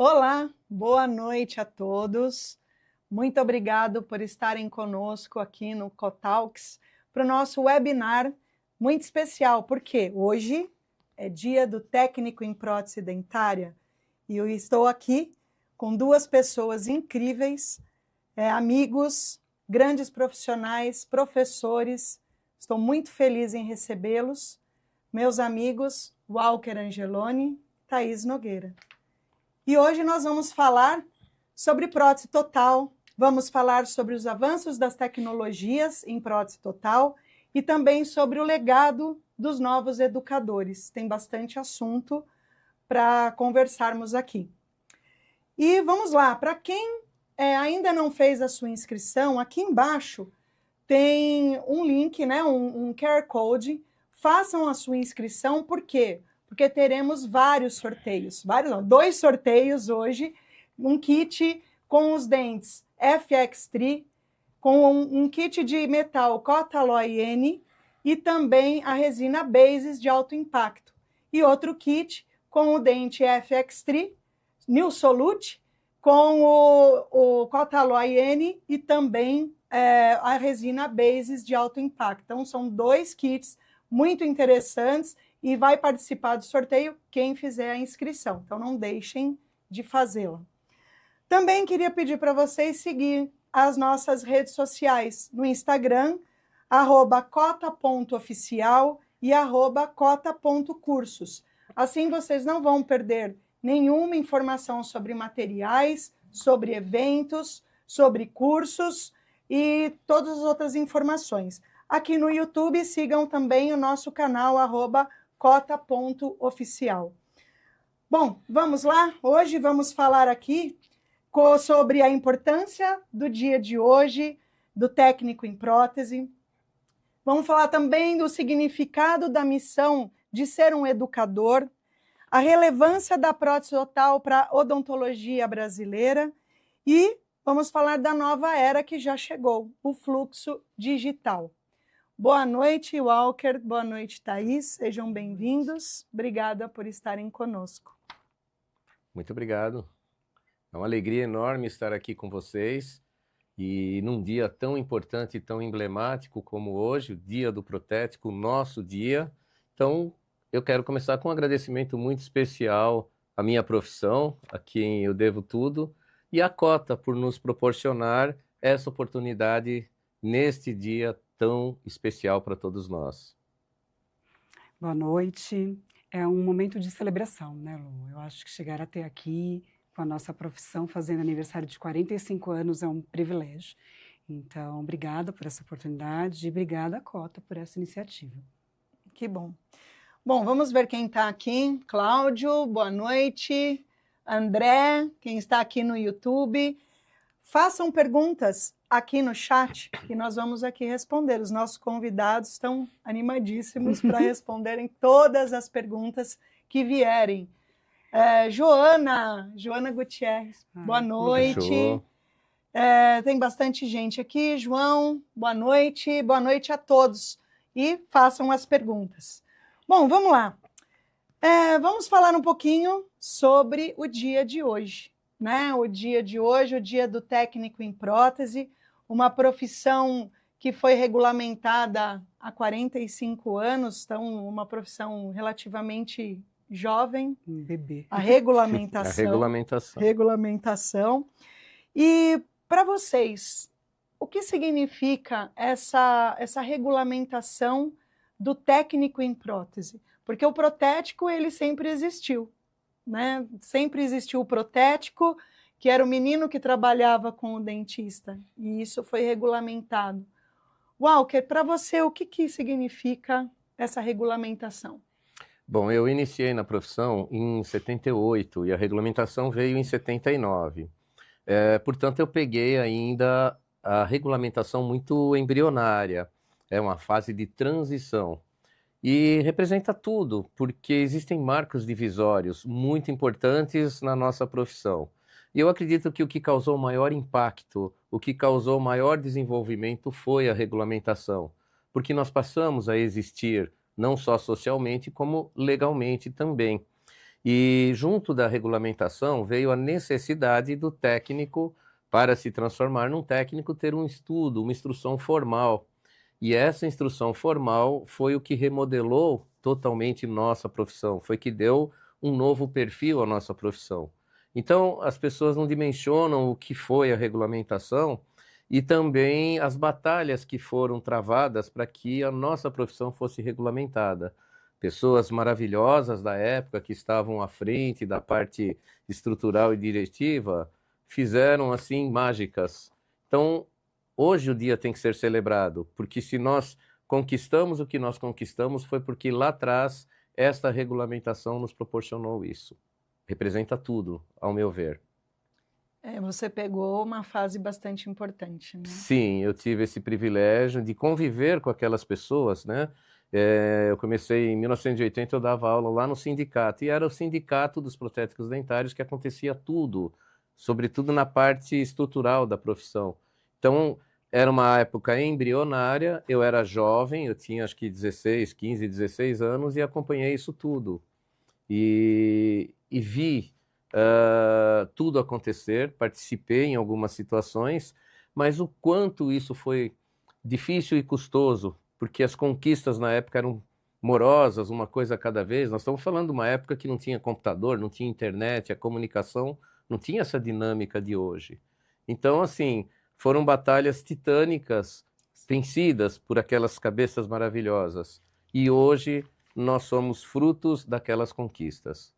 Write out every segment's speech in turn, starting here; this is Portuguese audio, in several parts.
Olá, boa noite a todos. Muito obrigado por estarem conosco aqui no Cotalks para o nosso webinar muito especial, porque hoje é dia do técnico em prótese dentária e eu estou aqui com duas pessoas incríveis, amigos, grandes profissionais, professores. Estou muito feliz em recebê-los, meus amigos Walker Angeloni e Thaís Nogueira. E hoje nós vamos falar sobre prótese total, vamos falar sobre os avanços das tecnologias em prótese total e também sobre o legado dos novos educadores. Tem bastante assunto para conversarmos aqui. E vamos lá, para quem ainda não fez a sua inscrição, aqui embaixo tem um link, né, um QR Code. Façam a sua inscrição, por quê? Porque teremos vários sorteios, dois sorteios hoje, um kit com os dentes FX3, com um kit de metal Cota-Alloy N e também a resina Basis de alto impacto. E outro kit com o dente FX3, New Solute, com o Cota-Alloy N e também a resina Basis de alto impacto. Então, são dois kits muito interessantes e vai participar do sorteio quem fizer a inscrição. Então, não deixem de fazê-la. Também queria pedir para vocês seguir as nossas redes sociais no Instagram, @cota.oficial e @cota.cursos. Assim, vocês não vão perder nenhuma informação sobre materiais, sobre eventos, sobre cursos e todas as outras informações. Aqui no YouTube, sigam também o nosso canal, @cota.oficial. Bom, vamos lá? Hoje vamos falar aqui sobre a importância do dia de hoje, do técnico em prótese. Vamos falar também do significado da missão de ser um educador, a relevância da prótese total para a odontologia brasileira e vamos falar da nova era que já chegou, o fluxo digital. Boa noite, Walker. Boa noite, Thaís. Sejam bem-vindos. Obrigada por estarem conosco. Muito obrigado. É uma alegria enorme estar aqui com vocês e num dia tão importante e tão emblemático como hoje, o Dia do Protético, o nosso dia. Então, eu quero começar com um agradecimento muito especial à minha profissão, a quem eu devo tudo, e à Cota por nos proporcionar essa oportunidade neste dia tão especial para todos nós. Boa noite. É um momento de celebração, né, Lu? Eu acho que chegar até aqui com a nossa profissão, fazendo aniversário de 45 anos, é um privilégio. Então, obrigada por essa oportunidade e obrigada à Cota por essa iniciativa. Que bom. Bom, vamos ver quem está aqui. Cláudio, boa noite. André, quem está aqui no YouTube. Façam perguntas aqui no chat que nós vamos aqui responder. Os nossos convidados estão animadíssimos para responderem todas as perguntas que vierem. Joana Gutierrez, boa noite. Tem bastante gente aqui. João, boa noite a todos. E façam as perguntas. Bom, vamos lá. Vamos falar um pouquinho sobre o dia de hoje, né? O dia de hoje, o dia do técnico em prótese, uma profissão que foi regulamentada há 45 anos, então uma profissão relativamente jovem. Um bebê. A regulamentação. A regulamentação. Regulamentação. E para vocês, o que significa essa regulamentação do técnico em prótese? Porque o protético, ele sempre existiu, né? Sempre existiu o protético, que era o menino que trabalhava com o dentista, e isso foi regulamentado. Walker, para você, o que significa essa regulamentação? Bom, eu iniciei na profissão em 78 e a regulamentação veio em 79. Portanto, eu peguei ainda a regulamentação muito embrionária, é uma fase de transição. E representa tudo, porque existem marcos divisórios muito importantes na nossa profissão. E eu acredito que o que causou maior impacto, o que causou maior desenvolvimento foi a regulamentação, porque nós passamos a existir não só socialmente, como legalmente também. E junto da regulamentação veio a necessidade do técnico, para se transformar num técnico, ter um estudo, uma instrução formal. E essa instrução formal foi o que remodelou totalmente nossa profissão, foi que deu um novo perfil à nossa profissão. Então, as pessoas não dimensionam o que foi a regulamentação e também as batalhas que foram travadas para que a nossa profissão fosse regulamentada. Pessoas maravilhosas da época que estavam à frente da parte estrutural e diretiva fizeram assim mágicas. Então, hoje o dia tem que ser celebrado, porque se nós conquistamos o que nós conquistamos foi porque lá atrás esta regulamentação nos proporcionou isso. Representa tudo, ao meu ver. Você pegou uma fase bastante importante, né? Sim, eu tive esse privilégio de conviver com aquelas pessoas, né? Eu comecei em 1980, eu dava aula lá no sindicato, e era o sindicato dos protéticos dentários que acontecia tudo, sobretudo na parte estrutural da profissão. Então, era uma época embrionária, eu era jovem, eu tinha acho que 15, 16 anos e acompanhei isso tudo. E vi tudo acontecer, participei em algumas situações, mas o quanto isso foi difícil e custoso, porque as conquistas na época eram morosas, uma coisa a cada vez. Nós estamos falando de uma época que não tinha computador, não tinha internet, a comunicação não tinha essa dinâmica de hoje. Então, assim, foram batalhas titânicas vencidas por aquelas cabeças maravilhosas. E hoje nós somos frutos daquelas conquistas.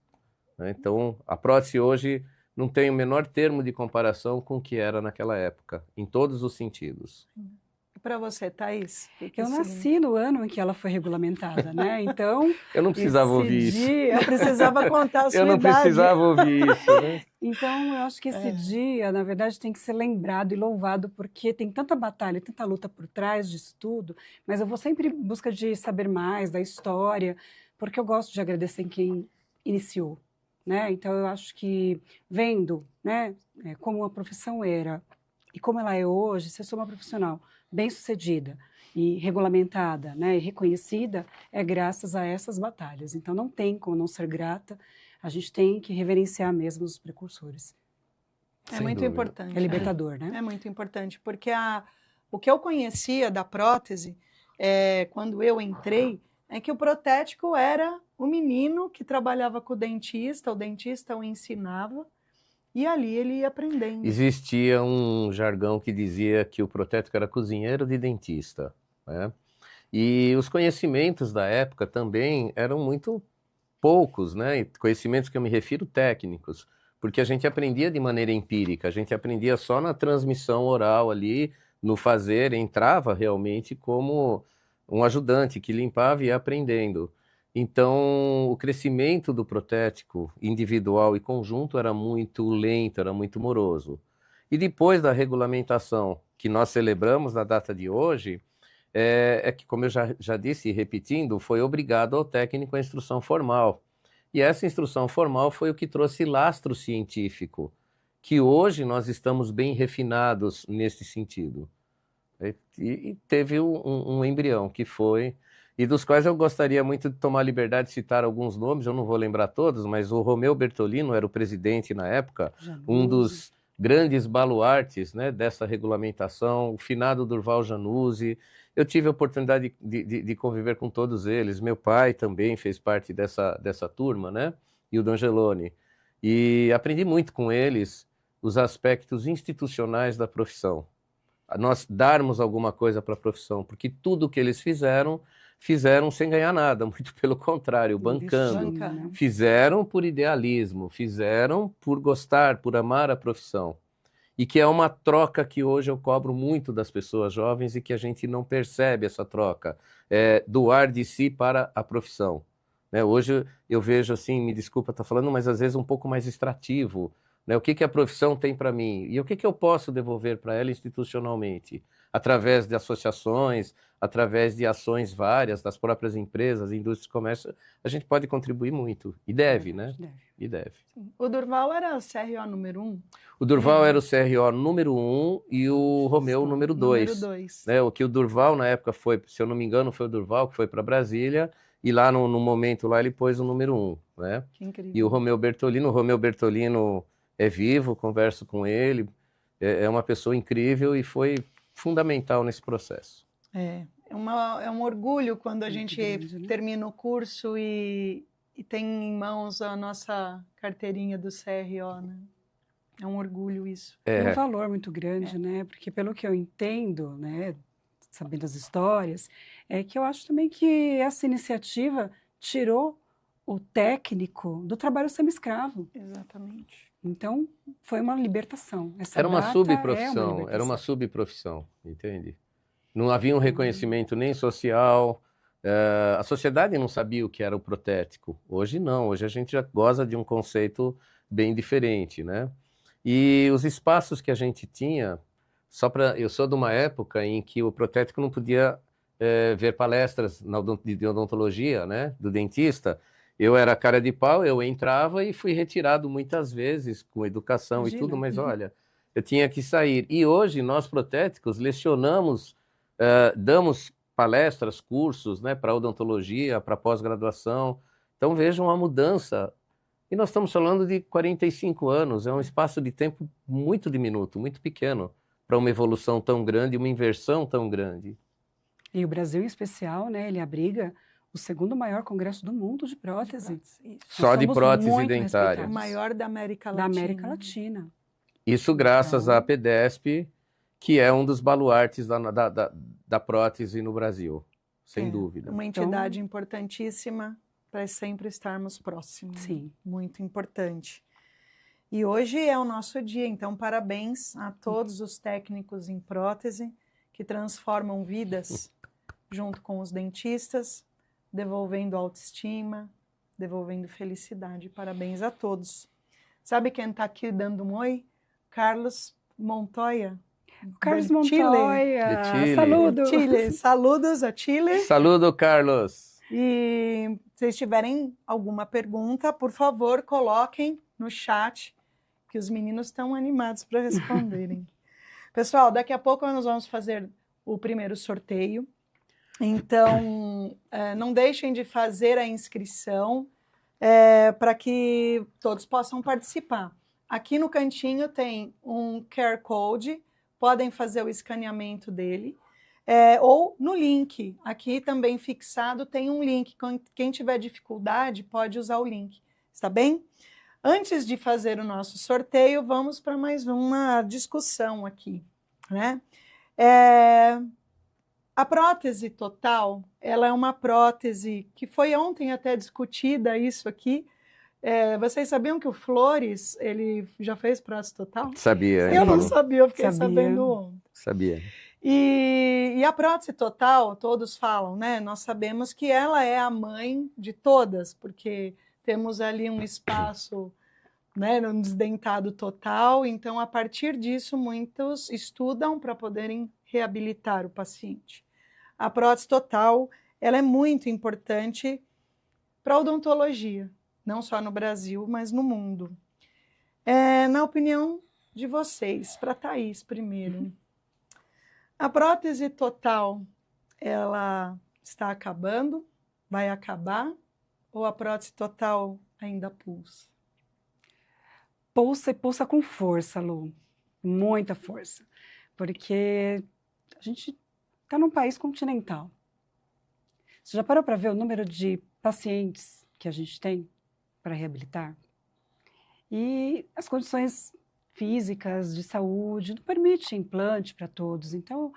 Então, a prótese hoje não tem o menor termo de comparação com o que era naquela época, em todos os sentidos. E para você, Thaís? Eu nasci no ano em que ela foi regulamentada, né? Então, eu não precisava ouvir isso. Não precisava contar a sua idade. Eu não precisava ouvir isso, né? Então, eu acho que esse dia, na verdade, tem que ser lembrado e louvado, porque tem tanta batalha, tanta luta por trás disso tudo, mas eu vou sempre em busca de saber mais da história, porque eu gosto de agradecer quem iniciou, né? Então, eu acho que vendo, né, como a profissão era e como ela é hoje, se eu sou uma profissional bem-sucedida e regulamentada, né, e reconhecida, é graças a essas batalhas. Então, não tem como não ser grata. A gente tem que reverenciar mesmo os precursores. É muito importante. É libertador, né? É muito importante, porque o que eu conhecia da prótese, quando eu entrei, é que o protético era o menino que trabalhava com o dentista o ensinava, e ali ele ia aprendendo. Existia um jargão que dizia que o protético era cozinheiro de dentista, né? E os conhecimentos da época também eram muito poucos, né? Conhecimentos que eu me refiro técnicos, porque a gente aprendia de maneira empírica, a gente aprendia só na transmissão oral ali, no fazer, entrava realmente como um ajudante que limpava e ia aprendendo. Então, o crescimento do protético individual e conjunto era muito lento, era muito moroso. E depois da regulamentação que nós celebramos na data de hoje, que, como eu já disse, repetindo, foi obrigado ao técnico a instrução formal. E essa instrução formal foi o que trouxe lastro científico, que hoje nós estamos bem refinados nesse sentido. E teve um embrião que foi, e dos quais eu gostaria muito de tomar a liberdade de citar alguns nomes, eu não vou lembrar todos, mas o Romeu Bertolino era o presidente na época, um dos grandes baluartes, né, dessa regulamentação, o finado Durval Januzzi. Eu tive a oportunidade de conviver com todos eles. Meu pai também fez parte dessa turma, né? E o D'Angeloni. E aprendi muito com eles os aspectos institucionais da profissão. Nós darmos alguma coisa para a profissão, porque tudo que eles fizeram sem ganhar nada, muito pelo contrário, bancando. Fizeram por idealismo, fizeram por gostar, por amar a profissão. E que é uma troca que hoje eu cobro muito das pessoas jovens e que a gente não percebe essa troca, doar de si para a profissão. Hoje eu vejo assim, me desculpa estar falando, mas às vezes um pouco mais extrativo, né? O que a profissão tem para mim e o que eu posso devolver para ela institucionalmente, através de associações, através de ações várias das próprias empresas, indústrias, comércio, a gente pode contribuir muito e deve, né? E deve. O Durval era o CRO número 1? O Durval era o CRO número 1 e o Romeu número 2. Né? O que o Durval na época foi, se eu não me engano, foi o Durval que foi para Brasília e lá no momento lá ele pôs o número 1. né? Que incrível. E o Romeu Bertolino é vivo, converso com ele, é uma pessoa incrível e foi fundamental nesse processo. É um orgulho quando a Muito gente grande, né? termina o curso e tem em mãos a nossa carteirinha do CRO, né? É um orgulho isso. É um valor muito grande, né? Porque pelo que eu entendo, né, sabendo as histórias, é que eu acho também que essa iniciativa tirou o técnico do trabalho semi-escravo. Exatamente. Então, foi uma libertação. Essa Era uma data subprofissão, é uma era uma libertação. subprofissão, entende? Não havia um reconhecimento nem social, a sociedade não sabia o que era o protético. Hoje não, hoje a gente já goza de um conceito bem diferente, né? E os espaços que a gente tinha, eu sou de uma época em que o protético não podia ver palestras de odontologia, né, do dentista. Eu era cara de pau, eu entrava e fui retirado muitas vezes com educação Imagina. e tudo, mas olha, eu tinha que sair. E hoje nós protéticos lecionamos, damos palestras, cursos, né, para odontologia, para pós-graduação. Então vejam a mudança. E nós estamos falando de 45 anos, é um espaço de tempo muito diminuto, muito pequeno, para uma evolução tão grande, uma inversão tão grande. E o Brasil, em especial, né, ele abriga o segundo maior congresso do mundo de prótese. Isso. Só de somos prótese muito dentária. O respeitados. maior da América Da Latina. América Latina. Isso graças Então, à PDESP, que é um dos baluartes da prótese no Brasil, sem dúvida. Uma entidade importantíssima para sempre estarmos próximos. Sim. Muito importante. E hoje é o nosso dia, então parabéns a todos os técnicos em prótese que transformam vidas junto com os dentistas, devolvendo autoestima, devolvendo felicidade. Parabéns a todos. Sabe quem está aqui dando um oi? Carlos Montoya. Carlos del Chile. Montoya, De Chile. saludos. Chile. Saludos a Chile. Saludo, Carlos. E se vocês tiverem alguma pergunta, por favor, coloquem no chat, que os meninos estão animados para responderem. Pessoal, daqui a pouco nós vamos fazer o primeiro sorteio. Então, não deixem de fazer a inscrição para que todos possam participar. Aqui no cantinho tem um QR Code, podem fazer o escaneamento dele. Ou no link, aqui também fixado tem um link, quem tiver dificuldade pode usar o link, está bem? Antes de fazer o nosso sorteio, vamos para mais uma discussão aqui, né? A prótese total, ela é uma prótese que foi ontem até discutida isso aqui. Vocês sabiam que o Flores, ele já fez prótese total? Sabia. Eu não sabia, eu fiquei Sabia. sabendo ontem. Sabia. E a prótese total, todos falam, né? Nós sabemos que ela é a mãe de todas, porque temos ali um espaço, né, um desdentado total. Então, a partir disso, muitos estudam para poderem reabilitar o paciente. A prótese total, ela é muito importante para a odontologia, não só no Brasil, mas no mundo. Na opinião de vocês, para a Thaís primeiro, a prótese total, ela está acabando? Vai acabar? Ou a prótese total ainda pulsa? Pulsa e pulsa com força, Lu. Muita força. Porque a gente está num país continental. Você já parou para ver o número de pacientes que a gente tem para reabilitar? E as condições físicas, de saúde, não permite implante para todos. Então,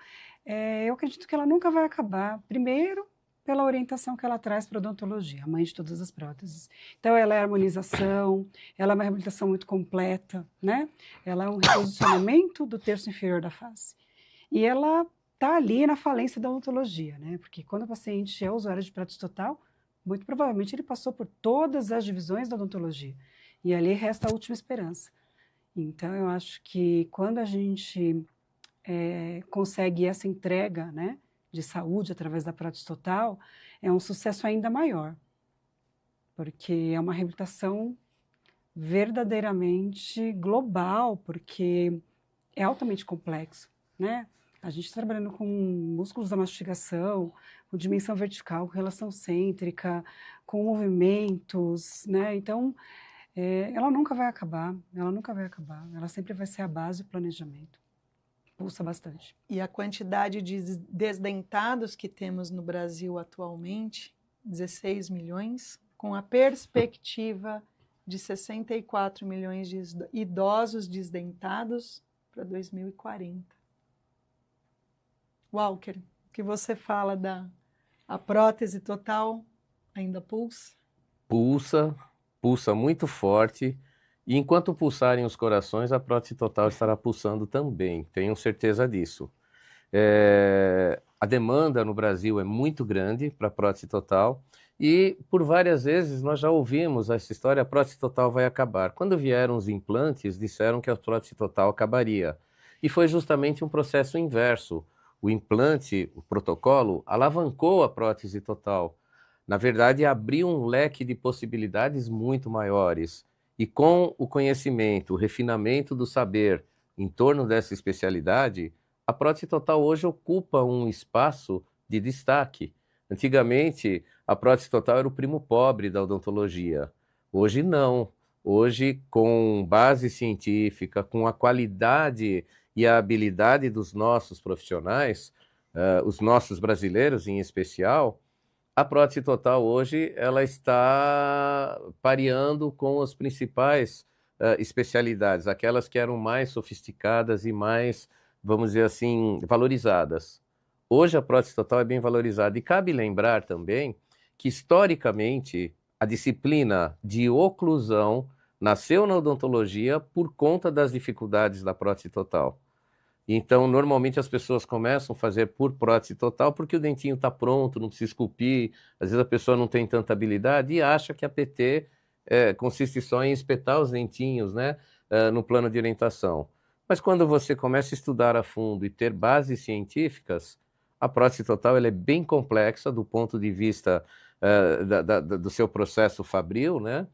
eu acredito que ela nunca vai acabar. Primeiro, pela orientação que ela traz para a odontologia, a mãe de todas as próteses. Então, ela é harmonização, ela é uma reabilitação muito completa, né? Ela é um reposicionamento do terço inferior da face. E ela está ali na falência da odontologia, né? Porque quando o paciente é usuário de prótese total, muito provavelmente ele passou por todas as divisões da odontologia. E ali resta a última esperança. Então, eu acho que quando a gente consegue essa entrega, né, de saúde através da prótese total, é um sucesso ainda maior, porque é uma reabilitação verdadeiramente global, porque é altamente complexo, né? A gente está trabalhando com músculos da mastigação, com dimensão vertical, com relação cêntrica, com movimentos, né? Então, ela nunca vai acabar, ela nunca vai acabar. Ela sempre vai ser a base do planejamento. Pulsa bastante. E a quantidade de desdentados que temos no Brasil atualmente, 16 milhões, com a perspectiva de 64 milhões de idosos desdentados para 2040. Walker, o que você fala a prótese total ainda pulsa? Pulsa muito forte. E enquanto pulsarem os corações, a prótese total estará pulsando também, tenho certeza disso. A demanda no Brasil é muito grande para a prótese total e por várias vezes nós já ouvimos essa história, a prótese total vai acabar. Quando vieram os implantes, disseram que a prótese total acabaria. E foi justamente um processo inverso. O implante, o protocolo, alavancou a prótese total. Na verdade, abriu um leque de possibilidades muito maiores. E com o conhecimento, o refinamento do saber em torno dessa especialidade, a prótese total hoje ocupa um espaço de destaque. Antigamente, a prótese total era o primo pobre da odontologia. Hoje não. Hoje, com base científica, com a qualidade e a habilidade dos nossos profissionais, os nossos brasileiros em especial, a prótese total hoje ela está pareando com as principais especialidades, aquelas que eram mais sofisticadas e mais, vamos dizer assim, valorizadas. Hoje a prótese total é bem valorizada e cabe lembrar também que historicamente a disciplina de oclusão nasceu na odontologia por conta das dificuldades da prótese total. Então, normalmente as pessoas começam a fazer por prótese total porque o dentinho está pronto, não precisa esculpir. Às vezes a pessoa não tem tanta habilidade e acha que a PT consiste só em espetar os dentinhos, né, no plano de orientação. Mas quando você começa a estudar a fundo e ter bases científicas, a prótese total ela é bem complexa do ponto de vista do seu processo fabril, né?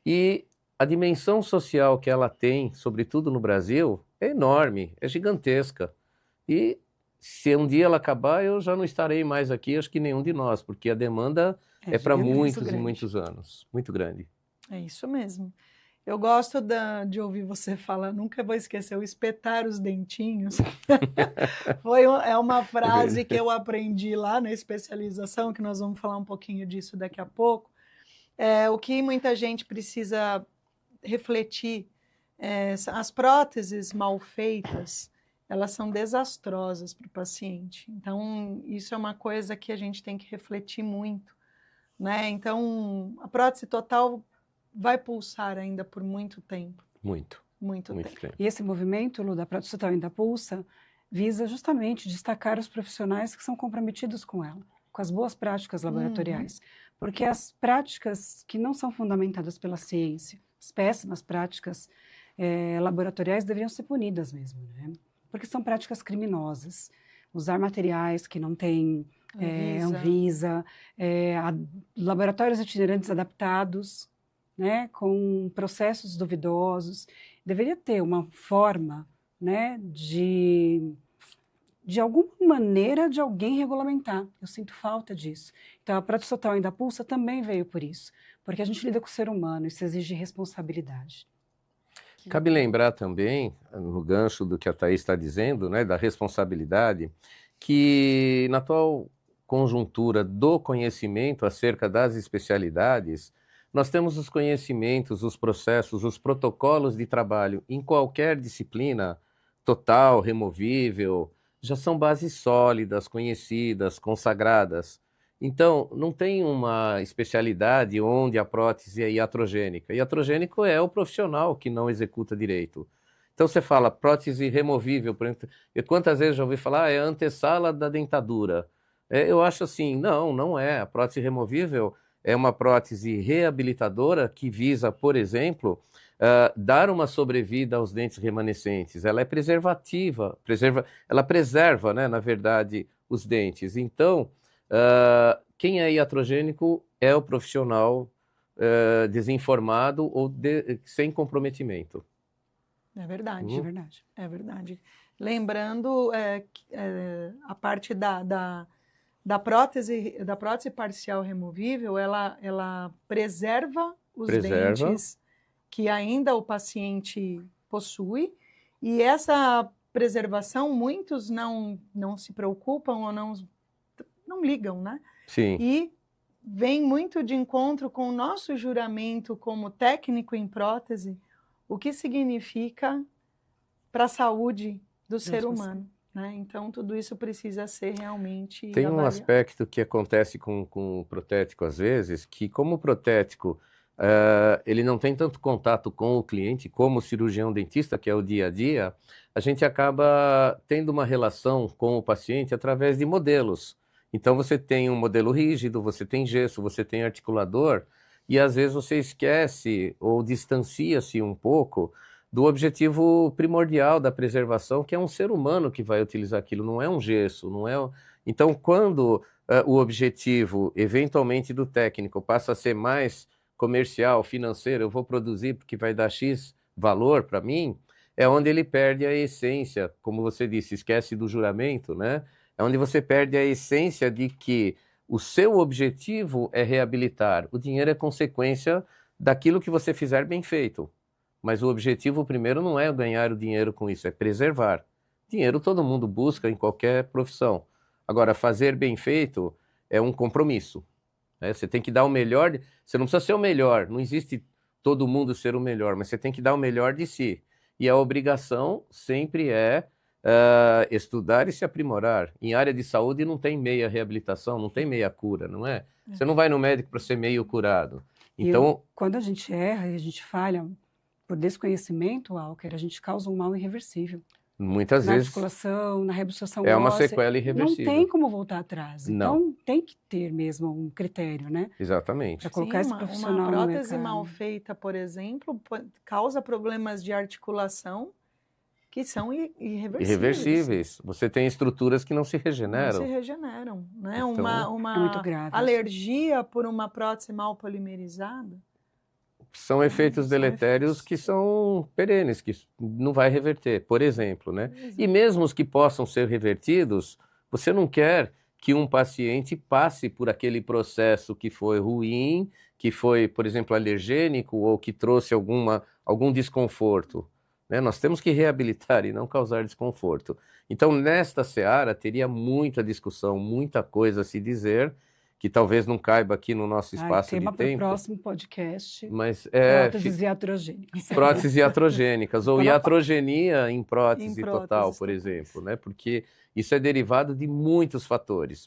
E a dimensão social que ela tem, sobretudo no Brasil, é enorme, é gigantesca. E se um dia ela acabar, eu já não estarei mais aqui, acho que nenhum de nós, porque a demanda é para muitos e muitos anos, muito grande. É isso mesmo. Eu gosto de ouvir você falar, nunca vou esquecer, o espetar os dentinhos. É uma frase que eu aprendi lá na especialização, que nós vamos falar um pouquinho disso daqui a pouco. O que muita gente precisa refletir, as próteses mal feitas, elas são desastrosas para o paciente. Então, isso é uma coisa que a gente tem que refletir muito, né? Então, a prótese total vai pulsar ainda por muito tempo. Muito tempo. E esse movimento, Lu, da prótese total ainda pulsa, visa justamente destacar os profissionais que são comprometidos com ela, com as boas práticas laboratoriais. Porque as práticas que não são fundamentadas pela ciência, as péssimas práticas laboratoriais deveriam ser punidas mesmo, né? Porque são práticas criminosas. Usar materiais que não têm Anvisa, laboratórios itinerantes adaptados, né, com processos duvidosos. Deveria ter uma forma, né, de alguma maneira de alguém regulamentar. Eu sinto falta disso. Então, a prótese total ainda pulsa também veio por isso, porque a gente lida com o ser humano, isso exige responsabilidade. Cabe lembrar também, no gancho do que a Thaís está dizendo, né, da responsabilidade, que na atual conjuntura do conhecimento acerca das especialidades, nós temos os conhecimentos, os processos, os protocolos de trabalho em qualquer disciplina, total, removível, já são bases sólidas, conhecidas, consagradas. Então, não tem uma especialidade onde a prótese é iatrogênica. Iatrogênico é o profissional que não executa direito. Então, você fala prótese removível, por exemplo, quantas vezes já ouvi falar, é a antessala da dentadura. Eu acho assim, não é. A prótese removível é uma prótese reabilitadora que visa, por exemplo, dar uma sobrevida aos dentes remanescentes. Ela é preservativa, ela preserva, né, na verdade, os dentes. Então, quem é iatrogênico é o profissional desinformado ou sem comprometimento. É verdade, é verdade. Lembrando a parte da prótese parcial removível, ela preserva os dentes que ainda o paciente possui, e essa preservação muitos não se preocupam ou não ligam, né? Sim. E vem muito de encontro com o nosso juramento como técnico em prótese, o que significa para a saúde do ser humano, né? Então, tudo isso precisa ser realmente Tem um avaliado. aspecto que acontece com o protético às vezes, que como o protético ele não tem tanto contato com o cliente como o cirurgião dentista, que é o dia a dia, a gente acaba tendo uma relação com o paciente através de modelos. Então você tem um modelo rígido, você tem gesso, você tem articulador, e às vezes você esquece ou distancia-se um pouco do objetivo primordial da preservação, que é um ser humano que vai utilizar aquilo, não é um gesso, não é... Então, quando o objetivo, eventualmente, do técnico passa a ser mais comercial, financeiro, eu vou produzir porque vai dar X valor para mim, é onde ele perde a essência, como você disse, esquece do juramento, né? É onde você perde a essência de que o seu objetivo é reabilitar. O dinheiro é consequência daquilo que você fizer bem feito. Mas o objetivo primeiro não é ganhar o dinheiro com isso, é preservar. Dinheiro todo mundo busca em qualquer profissão. Agora, fazer bem feito é um compromisso. Né? Você tem que dar o melhor, você não precisa ser o melhor, não existe todo mundo ser o melhor, mas você tem que dar o melhor de si. E a obrigação sempre é estudar e se aprimorar. Em área de saúde não tem meia reabilitação, não tem meia cura, não é? Você não vai no médico para ser meio curado. Então, quando a gente erra e a gente falha por desconhecimento, Walker, a gente causa um mal irreversível. Muitas na vezes articulação, na reabsorção é uma óssea, sequela irreversível. Não tem como voltar atrás. Não. Então tem que ter mesmo um critério, né? Exatamente. Para colocar esse profissional uma no prótese mercado. mal feita, por exemplo, causa problemas de articulação que são irreversíveis. Irreversíveis. Você tem estruturas que não se regeneram. Não se regeneram, né? Então, uma é muito grave alergia por uma prótese mal polimerizada. São efeitos deletérios que são perenes, que não vai reverter, por exemplo, né? E mesmo os que possam ser revertidos, você não quer que um paciente passe por aquele processo que foi ruim, que foi, por exemplo, alergênico ou que trouxe algum desconforto. Né? Nós temos que reabilitar e não causar desconforto. Então, nesta seara, teria muita discussão, muita coisa a se dizer, que talvez não caiba aqui no nosso espaço de tempo. Tema para o próximo podcast, mas próteses iatrogênicas. Próteses iatrogênicas, ou iatrogenia em prótese total, por exemplo, né? Porque isso é derivado de muitos fatores,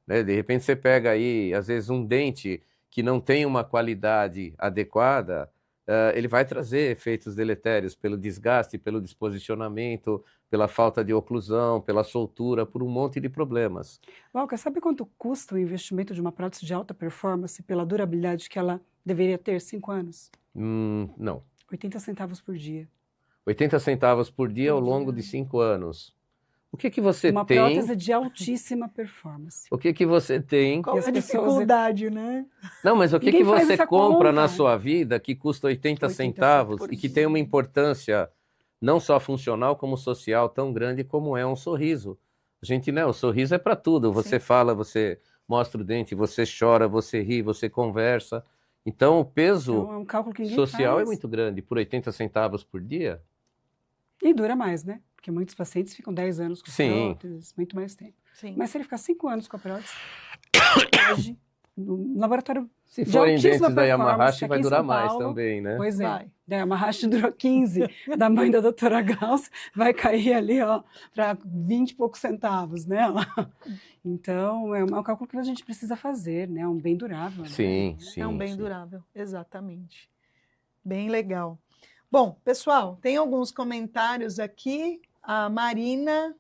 né? De repente você pega aí, às vezes, um dente que não tem uma qualidade adequada, ele vai trazer efeitos deletérios pelo desgaste, pelo desposicionamento, pela falta de oclusão, pela soltura, por um monte de problemas. Walker, sabe quanto custa o investimento de uma prótese de alta performance pela durabilidade que ela deveria ter? 5 anos? Não. 80 centavos por dia. 80 centavos por dia ao longo de 5 anos. O que você uma tem... Uma prótese de altíssima performance. O que você tem... Qual é a dificuldade, né? Não, mas o que você compra na sua vida que custa 80 centavos e que tem uma importância não só funcional como social tão grande como é um sorriso? A gente, né, o sorriso é para tudo. Você fala, você mostra o dente, você chora, você ri, você conversa. Então o peso é um cálculo que social faz. É muito grande. Por 80 centavos por dia... E dura mais, né? Porque muitos pacientes ficam 10 anos com próteses, muito mais tempo. Sim. Mas se ele ficar 5 anos com a prótese, hoje, no laboratório se de forem dentes da Yamahashi, vai durar mais também, né? Pois é. A Yamahashi durou 15, da mãe da doutora Gauss, vai cair ali, ó, para 20 e poucos centavos, né? Então, é um cálculo que a gente precisa fazer, né? É um bem durável. Sim, né? sim. É um bem durável, exatamente. Bem legal. Bom, pessoal, tem alguns comentários aqui. A Marina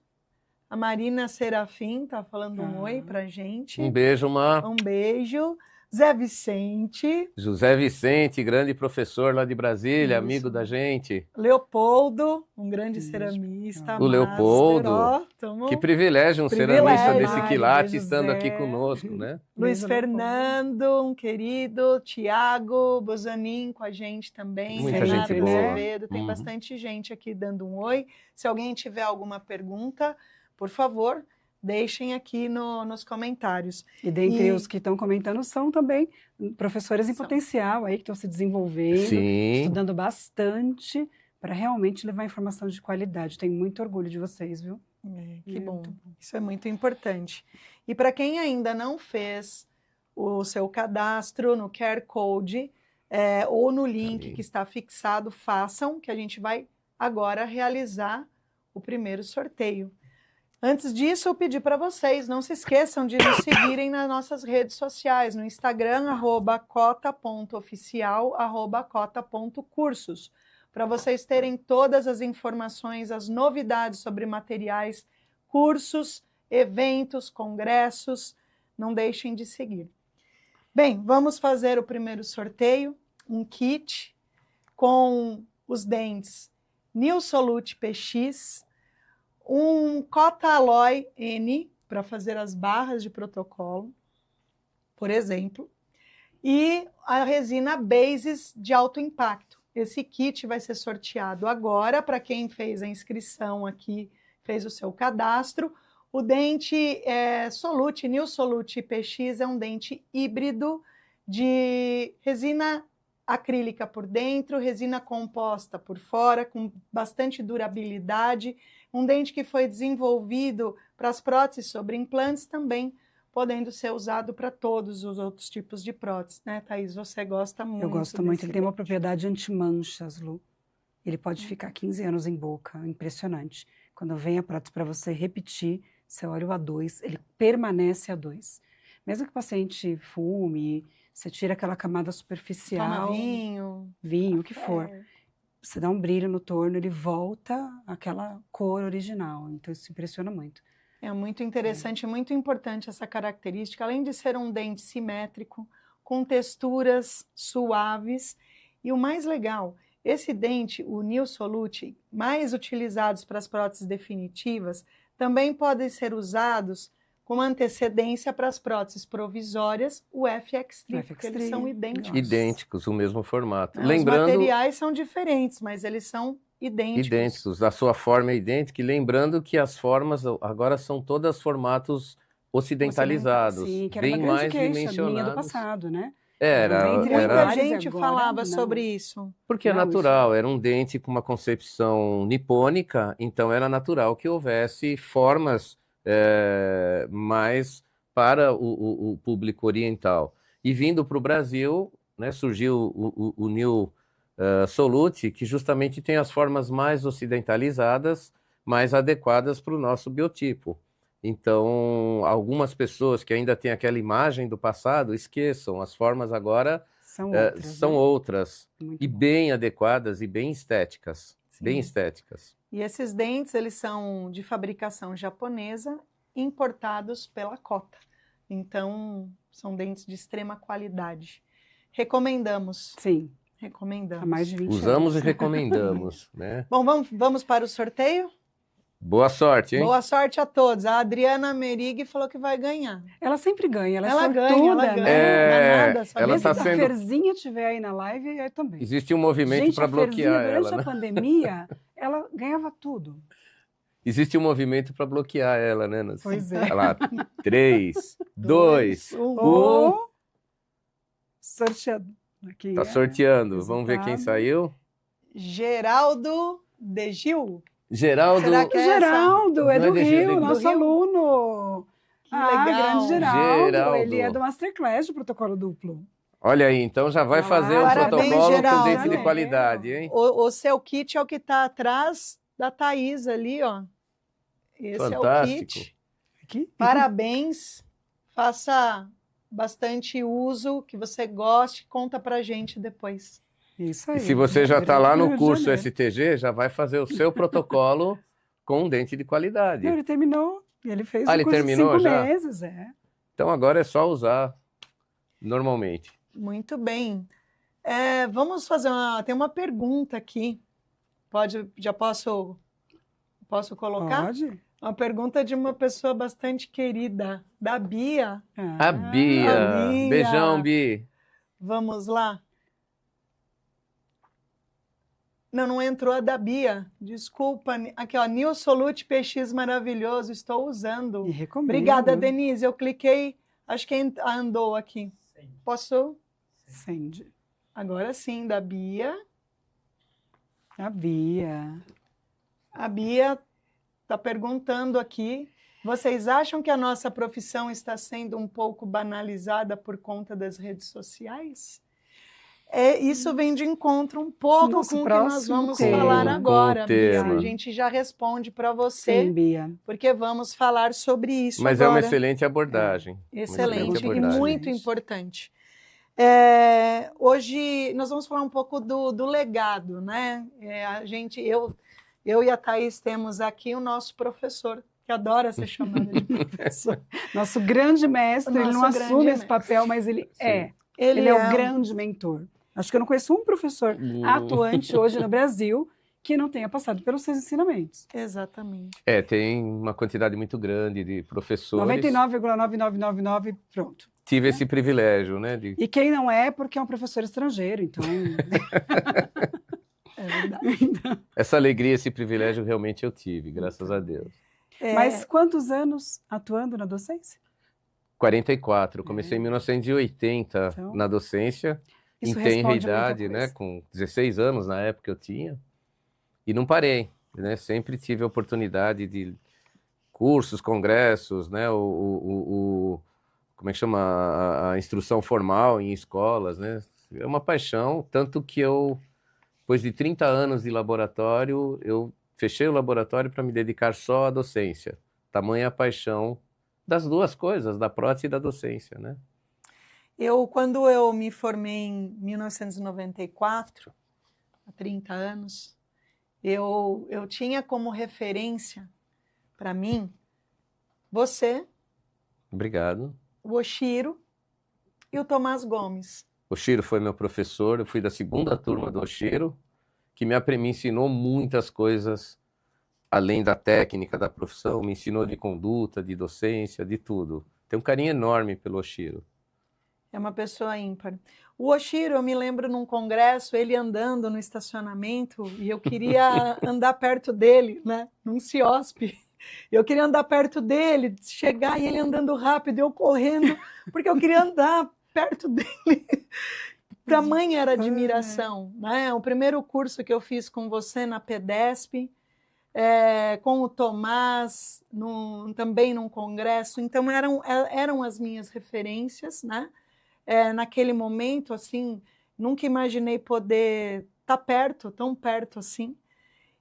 Serafim está falando um oi pra gente. Um beijo, Má. Um beijo. Zé Vicente, José Vicente, grande professor lá de Brasília, Isso. amigo da gente. Leopoldo, um grande Isso. ceramista, O Leopoldo, master, ó, tamo- Que privilégio, um Privilégio. ceramista desse Mário, quilate beijo, estando Zé. aqui conosco, né? Luiz Beijo, Fernando, um querido, Tiago Bozanin com a gente também, Muita Renata gente boa. Azevedo, tem Uhum. bastante gente aqui dando um oi. Se alguém tiver alguma pergunta, por favor, deixem aqui nos comentários. E dentre E- os que estão comentando são também professores em São. potencial aí que estão se desenvolvendo, Sim, estudando bastante para realmente levar informação de qualidade. Tenho muito orgulho de vocês, viu? Que bom, Muito isso é muito importante. E para quem ainda não fez o seu cadastro no QR Code ou no link Ali. que está fixado, façam, que a gente vai agora realizar o primeiro sorteio. Antes disso, eu pedi para vocês, não se esqueçam de nos seguirem nas nossas redes sociais, no Instagram, @cota.oficial, @cota.cursos, para vocês terem todas as informações, as novidades sobre materiais, cursos, eventos, congressos, não deixem de seguir. Bem, vamos fazer o primeiro sorteio, um kit com os dentes New Solute PX, um Cota Alloy N para fazer as barras de protocolo, por exemplo, e a resina Bases de alto impacto. Esse kit vai ser sorteado agora para quem fez a inscrição aqui, fez o seu cadastro. O dente Solute, New Solute PX é um dente híbrido de resina acrílica por dentro, resina composta por fora, com bastante durabilidade. Um dente que foi desenvolvido para as próteses sobre implantes também, podendo ser usado para todos os outros tipos de próteses, né, Thaís? Você gosta muito. Eu gosto muito. desse Ele tem uma dente. propriedade anti-manchas, Lu. Ele pode ficar 15 anos em boca, impressionante. Quando vem a prótese para você repetir, você olha o A2, ele permanece A2. Mesmo que o paciente fume, você tira aquela camada superficial, Toma vinho. vinho, o que for. É. Você dá um brilho no torno, ele volta àquela cor original. Então isso impressiona muito. É muito interessante, muito importante essa característica, além de ser um dente simétrico, com texturas suaves. E o mais legal, esse dente, o New Solute, mais utilizados para as próteses definitivas, também podem ser usados com antecedência para as próteses provisórias, o FX3, porque eles são idênticos. idênticos, o mesmo formato. Os Lembrando, materiais são diferentes, mas eles são idênticos. a sua forma é idêntica, e lembrando que as formas agora são todas formatos ocidentalizados, Sim, que era uma bem grande mais queixa minha do dimensionados. passado, né? Era, Entre Muita vários e gente agora, falava não. sobre isso. porque é Não, natural, era um dente com uma concepção nipônica, então era natural que houvesse formas mais para o público oriental. E vindo para o Brasil, né, surgiu o New Solute, que justamente tem as formas mais ocidentalizadas, mais adequadas para o nosso biotipo. Então, algumas pessoas que ainda têm aquela imagem do passado, esqueçam, as formas agora São outras. são né? outras, Muito e bom. bem adequadas e bem estéticas. Sim. Bem estéticas. E esses dentes, eles são de fabricação japonesa, importados pela Cota. Então, são dentes de extrema qualidade. Recomendamos. Sim, Recomendamos. há mais de 20 Usamos e anos. recomendamos, né? Bom, vamos para o sorteio? Boa sorte, hein? Boa sorte a todos. A Adriana Merig falou que vai ganhar. Ela sempre ganha, ela é Ela sortuda, ganha, ela né? ganha. Danada, sabia? ela Mesmo tá se a sendo- Ferzinha estiver aí na live, eu também. Existe um movimento Gente, para a Ferzinha, bloquear durante ela, a né? pandemia, ela ganhava tudo. Existe um movimento para bloquear ela, né? Pois é. Olha lá, 3, 2, Ou sorteado. Aqui tá é sorteando. Vamos ver quem resultado. saiu. Geraldo de Gil. Geraldo. Será que O é Geraldo, é Não é do de Rio, Rio? nosso Do Rio? aluno. Que Ah, legal. grande Geraldo. Geraldo. Ele é do Masterclass de protocolo duplo. Olha aí, então já vai Olha fazer lá, um parabéns, protocolo com Geraldo. dente de qualidade, hein? O seu kit é o que está atrás da Thaís ali, ó. Esse é o Fantástico. kit. Aqui. Parabéns. Faça bastante uso, que você goste. Conta pra gente depois. Isso aí. E se você já está lá Rio no de curso Janeiro. STG, já vai fazer o seu protocolo com um dente de qualidade. Não, ele terminou. Ele fez Ah, o ele curso terminou de 5 já? meses, é. Então agora é só usar. normalmente. Muito bem. Vamos fazer tem uma pergunta aqui. Já posso colocar? Pode? Uma pergunta de uma pessoa bastante querida, da Bia. A Bia. A Bia. Beijão, Bi. Vamos lá. Não entrou a da Bia. Desculpa. Aqui, ó, New Solute PX maravilhoso, estou usando. E recomendo. Obrigada, Denise. Eu cliquei, acho que andou aqui. Posso? Sende. Agora sim, da Bia. A Bia. A Bia está perguntando aqui: vocês acham que a nossa profissão está sendo um pouco banalizada por conta das redes sociais? Isso vem de encontro um pouco Nosso com o que nós vamos próximo falar tema. agora, Bia. tema. A gente já responde para você, Sim, Bia. porque vamos falar sobre isso Mas agora. é uma excelente abordagem. Excelente e abordagem. muito importante. Hoje nós vamos falar um pouco do legado, né? Eu e a Thaís temos aqui o nosso professor, que adora ser chamado de professor. Nosso grande mestre, ele não assume esse papel, mas ele é. Ele é o grande mentor. Acho que eu não conheço um professor atuante hoje no Brasil que não tenha passado pelos seus ensinamentos. Exatamente. Tem uma quantidade muito grande de professores. 99,9999, pronto. Tive esse privilégio, né? E quem não é, porque é um professor estrangeiro, então... É verdade. Essa alegria, esse privilégio realmente eu tive, graças a Deus. Mas quantos anos atuando na docência? 44. Comecei em 1980 Então, na docência, em isso tenra responde muita idade, né? coisa. Com 16 anos na época eu tinha. E não parei, né? Sempre tive a oportunidade de cursos, congressos, né? Como é que chama? A instrução formal em escolas, né? É uma paixão, tanto que depois de 30 anos de laboratório, eu fechei o laboratório para me dedicar só à docência. Tamanha a paixão das duas coisas, da prótese e da docência, né? Quando eu me formei em 1994, há 30 anos, eu tinha como referência, para mim, você, Obrigado. o Oshiro e o Tomás Gomes. O Oshiro foi meu professor, eu fui da segunda turma do Oshiro, que me ensinou muitas coisas, além da técnica da profissão, me ensinou de conduta, de docência, de tudo. Tenho um carinho enorme pelo Oshiro. É uma pessoa ímpar. O Oshiro, eu me lembro num congresso, ele andando no estacionamento, e eu queria andar perto dele, né, num CIOSP. Eu queria andar perto dele, chegar e ele andando rápido, eu correndo, porque eu queria andar perto dele. Tamanha era a admiração, né? O primeiro curso que eu fiz com você na PEDESP, com o Tomás, também num congresso, então eram as minhas referências, né? Naquele momento, assim, nunca imaginei poder estar perto, tão perto assim,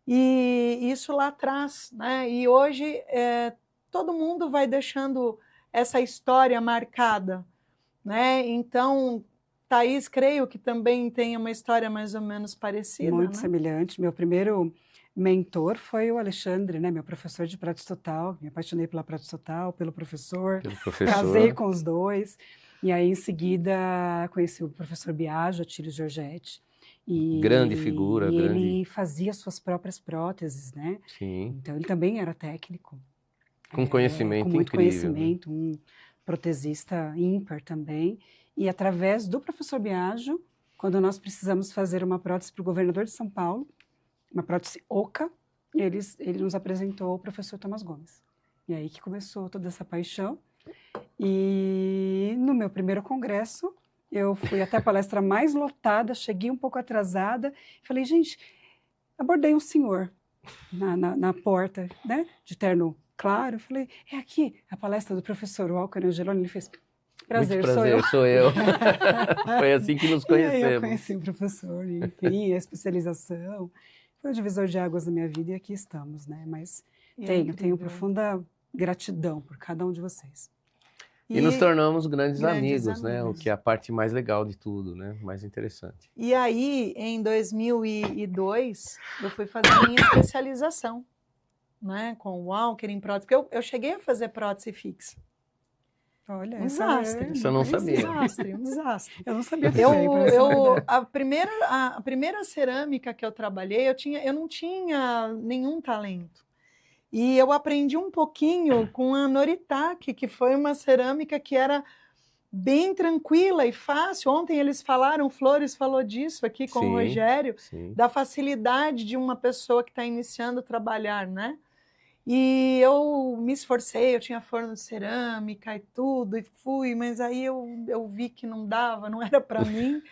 e isso lá atrás, né? E hoje todo mundo vai deixando essa história marcada, né? Então, Thaís, creio que também tem uma história mais ou menos parecida, Muito né? semelhante. Meu primeiro mentor foi o Alexandre, né? Meu professor de prática total. Me apaixonei pela prática total, pelo professor. Casei com os dois. E aí, em seguida, conheci o professor Biagio, Atílio Giorgetti. Grande figura. Ele fazia suas próprias próteses, né? Sim. Então, ele também era técnico. Com conhecimento com muito incrível. Conhecimento, um protesista ímpar também. E através do professor Biagio, quando nós precisamos fazer uma prótese para o governador de São Paulo, uma prótese oca, ele nos apresentou o professor Tomás Gomes. E aí que começou toda essa paixão. E no meu primeiro congresso, eu fui até a palestra mais lotada, cheguei um pouco atrasada, falei, gente, abordei um senhor na porta, né, de terno claro, eu falei, é aqui a palestra do professor Walker Angeloni, ele fez, prazer, sou eu. Foi assim que nos conhecemos. E aí eu conheci o professor, enfim, a especialização, foi um divisor de águas na minha vida e aqui estamos, né, mas tenho profunda gratidão por cada um de vocês. E nos tornamos grandes amigos, né? O que é a parte mais legal de tudo, né? Mais interessante. E aí, em 2002, eu fui fazer a minha especialização, né? Com o Walker em prótese, porque eu cheguei a fazer prótese fixa. Olha, Um desastre. Isso eu não sabia. Um desastre. Eu não sabia também, pra falar a verdade. A primeira cerâmica que eu trabalhei, eu não tinha nenhum talento. E eu aprendi um pouquinho com a Noritake, que foi uma cerâmica que era bem tranquila e fácil. Ontem eles falaram, o Flores falou disso aqui com o Rogério, da facilidade de uma pessoa que está iniciando a trabalhar, né? E eu me esforcei, eu tinha forno de cerâmica e tudo, e fui, mas aí eu vi que não dava, não era para mim.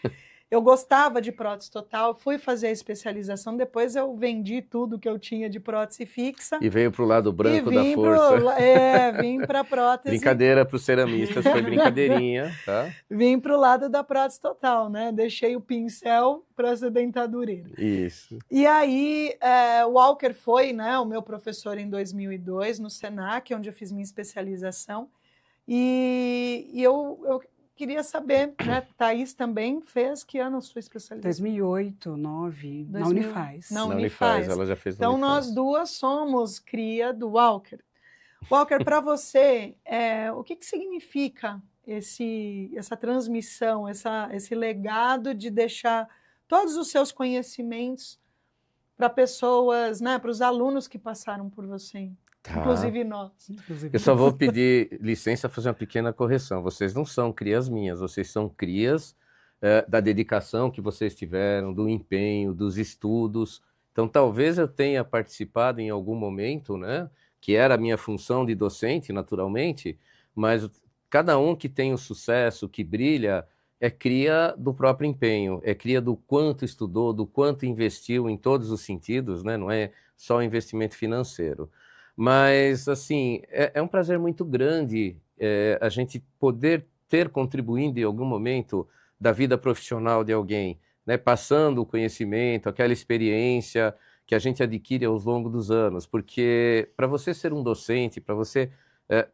Eu gostava de prótese total, fui fazer a especialização, depois eu vendi tudo que eu tinha de prótese fixa. E veio para o lado branco da força. Vim para a prótese. Brincadeira para os ceramistas, foi brincadeirinha, tá? Vim para o lado da prótese total, né? Deixei o pincel para essa dentadureira. Isso. E aí, o Walker foi, né, o meu professor em 2002, no Senac, onde eu fiz minha especialização. E eu queria saber, né, Thaís também fez, que ano a sua especialização? 2008, 2009, na Unifaz. Na Unifaz, ela já fez na Então, Unifaz. nós duas somos cria do Walker. Walker, para você, o que significa essa transmissão, esse legado de deixar todos os seus conhecimentos para pessoas, né, para os alunos que passaram por você, inclusive nós. Eu só vou pedir licença para fazer uma pequena correção. Vocês não são crias minhas, vocês são crias da dedicação que vocês tiveram, do empenho, dos estudos. Então, talvez eu tenha participado em algum momento, né, que era a minha função de docente, naturalmente, mas cada um que tem o sucesso, que brilha, é cria do próprio empenho, é cria do quanto estudou, do quanto investiu em todos os sentidos, né? Não é só investimento financeiro. Mas, assim, é um prazer muito grande a gente poder ter contribuído em algum momento da vida profissional de alguém, né? Passando o conhecimento, aquela experiência que a gente adquire ao longo dos anos. Porque para você ser um docente, para você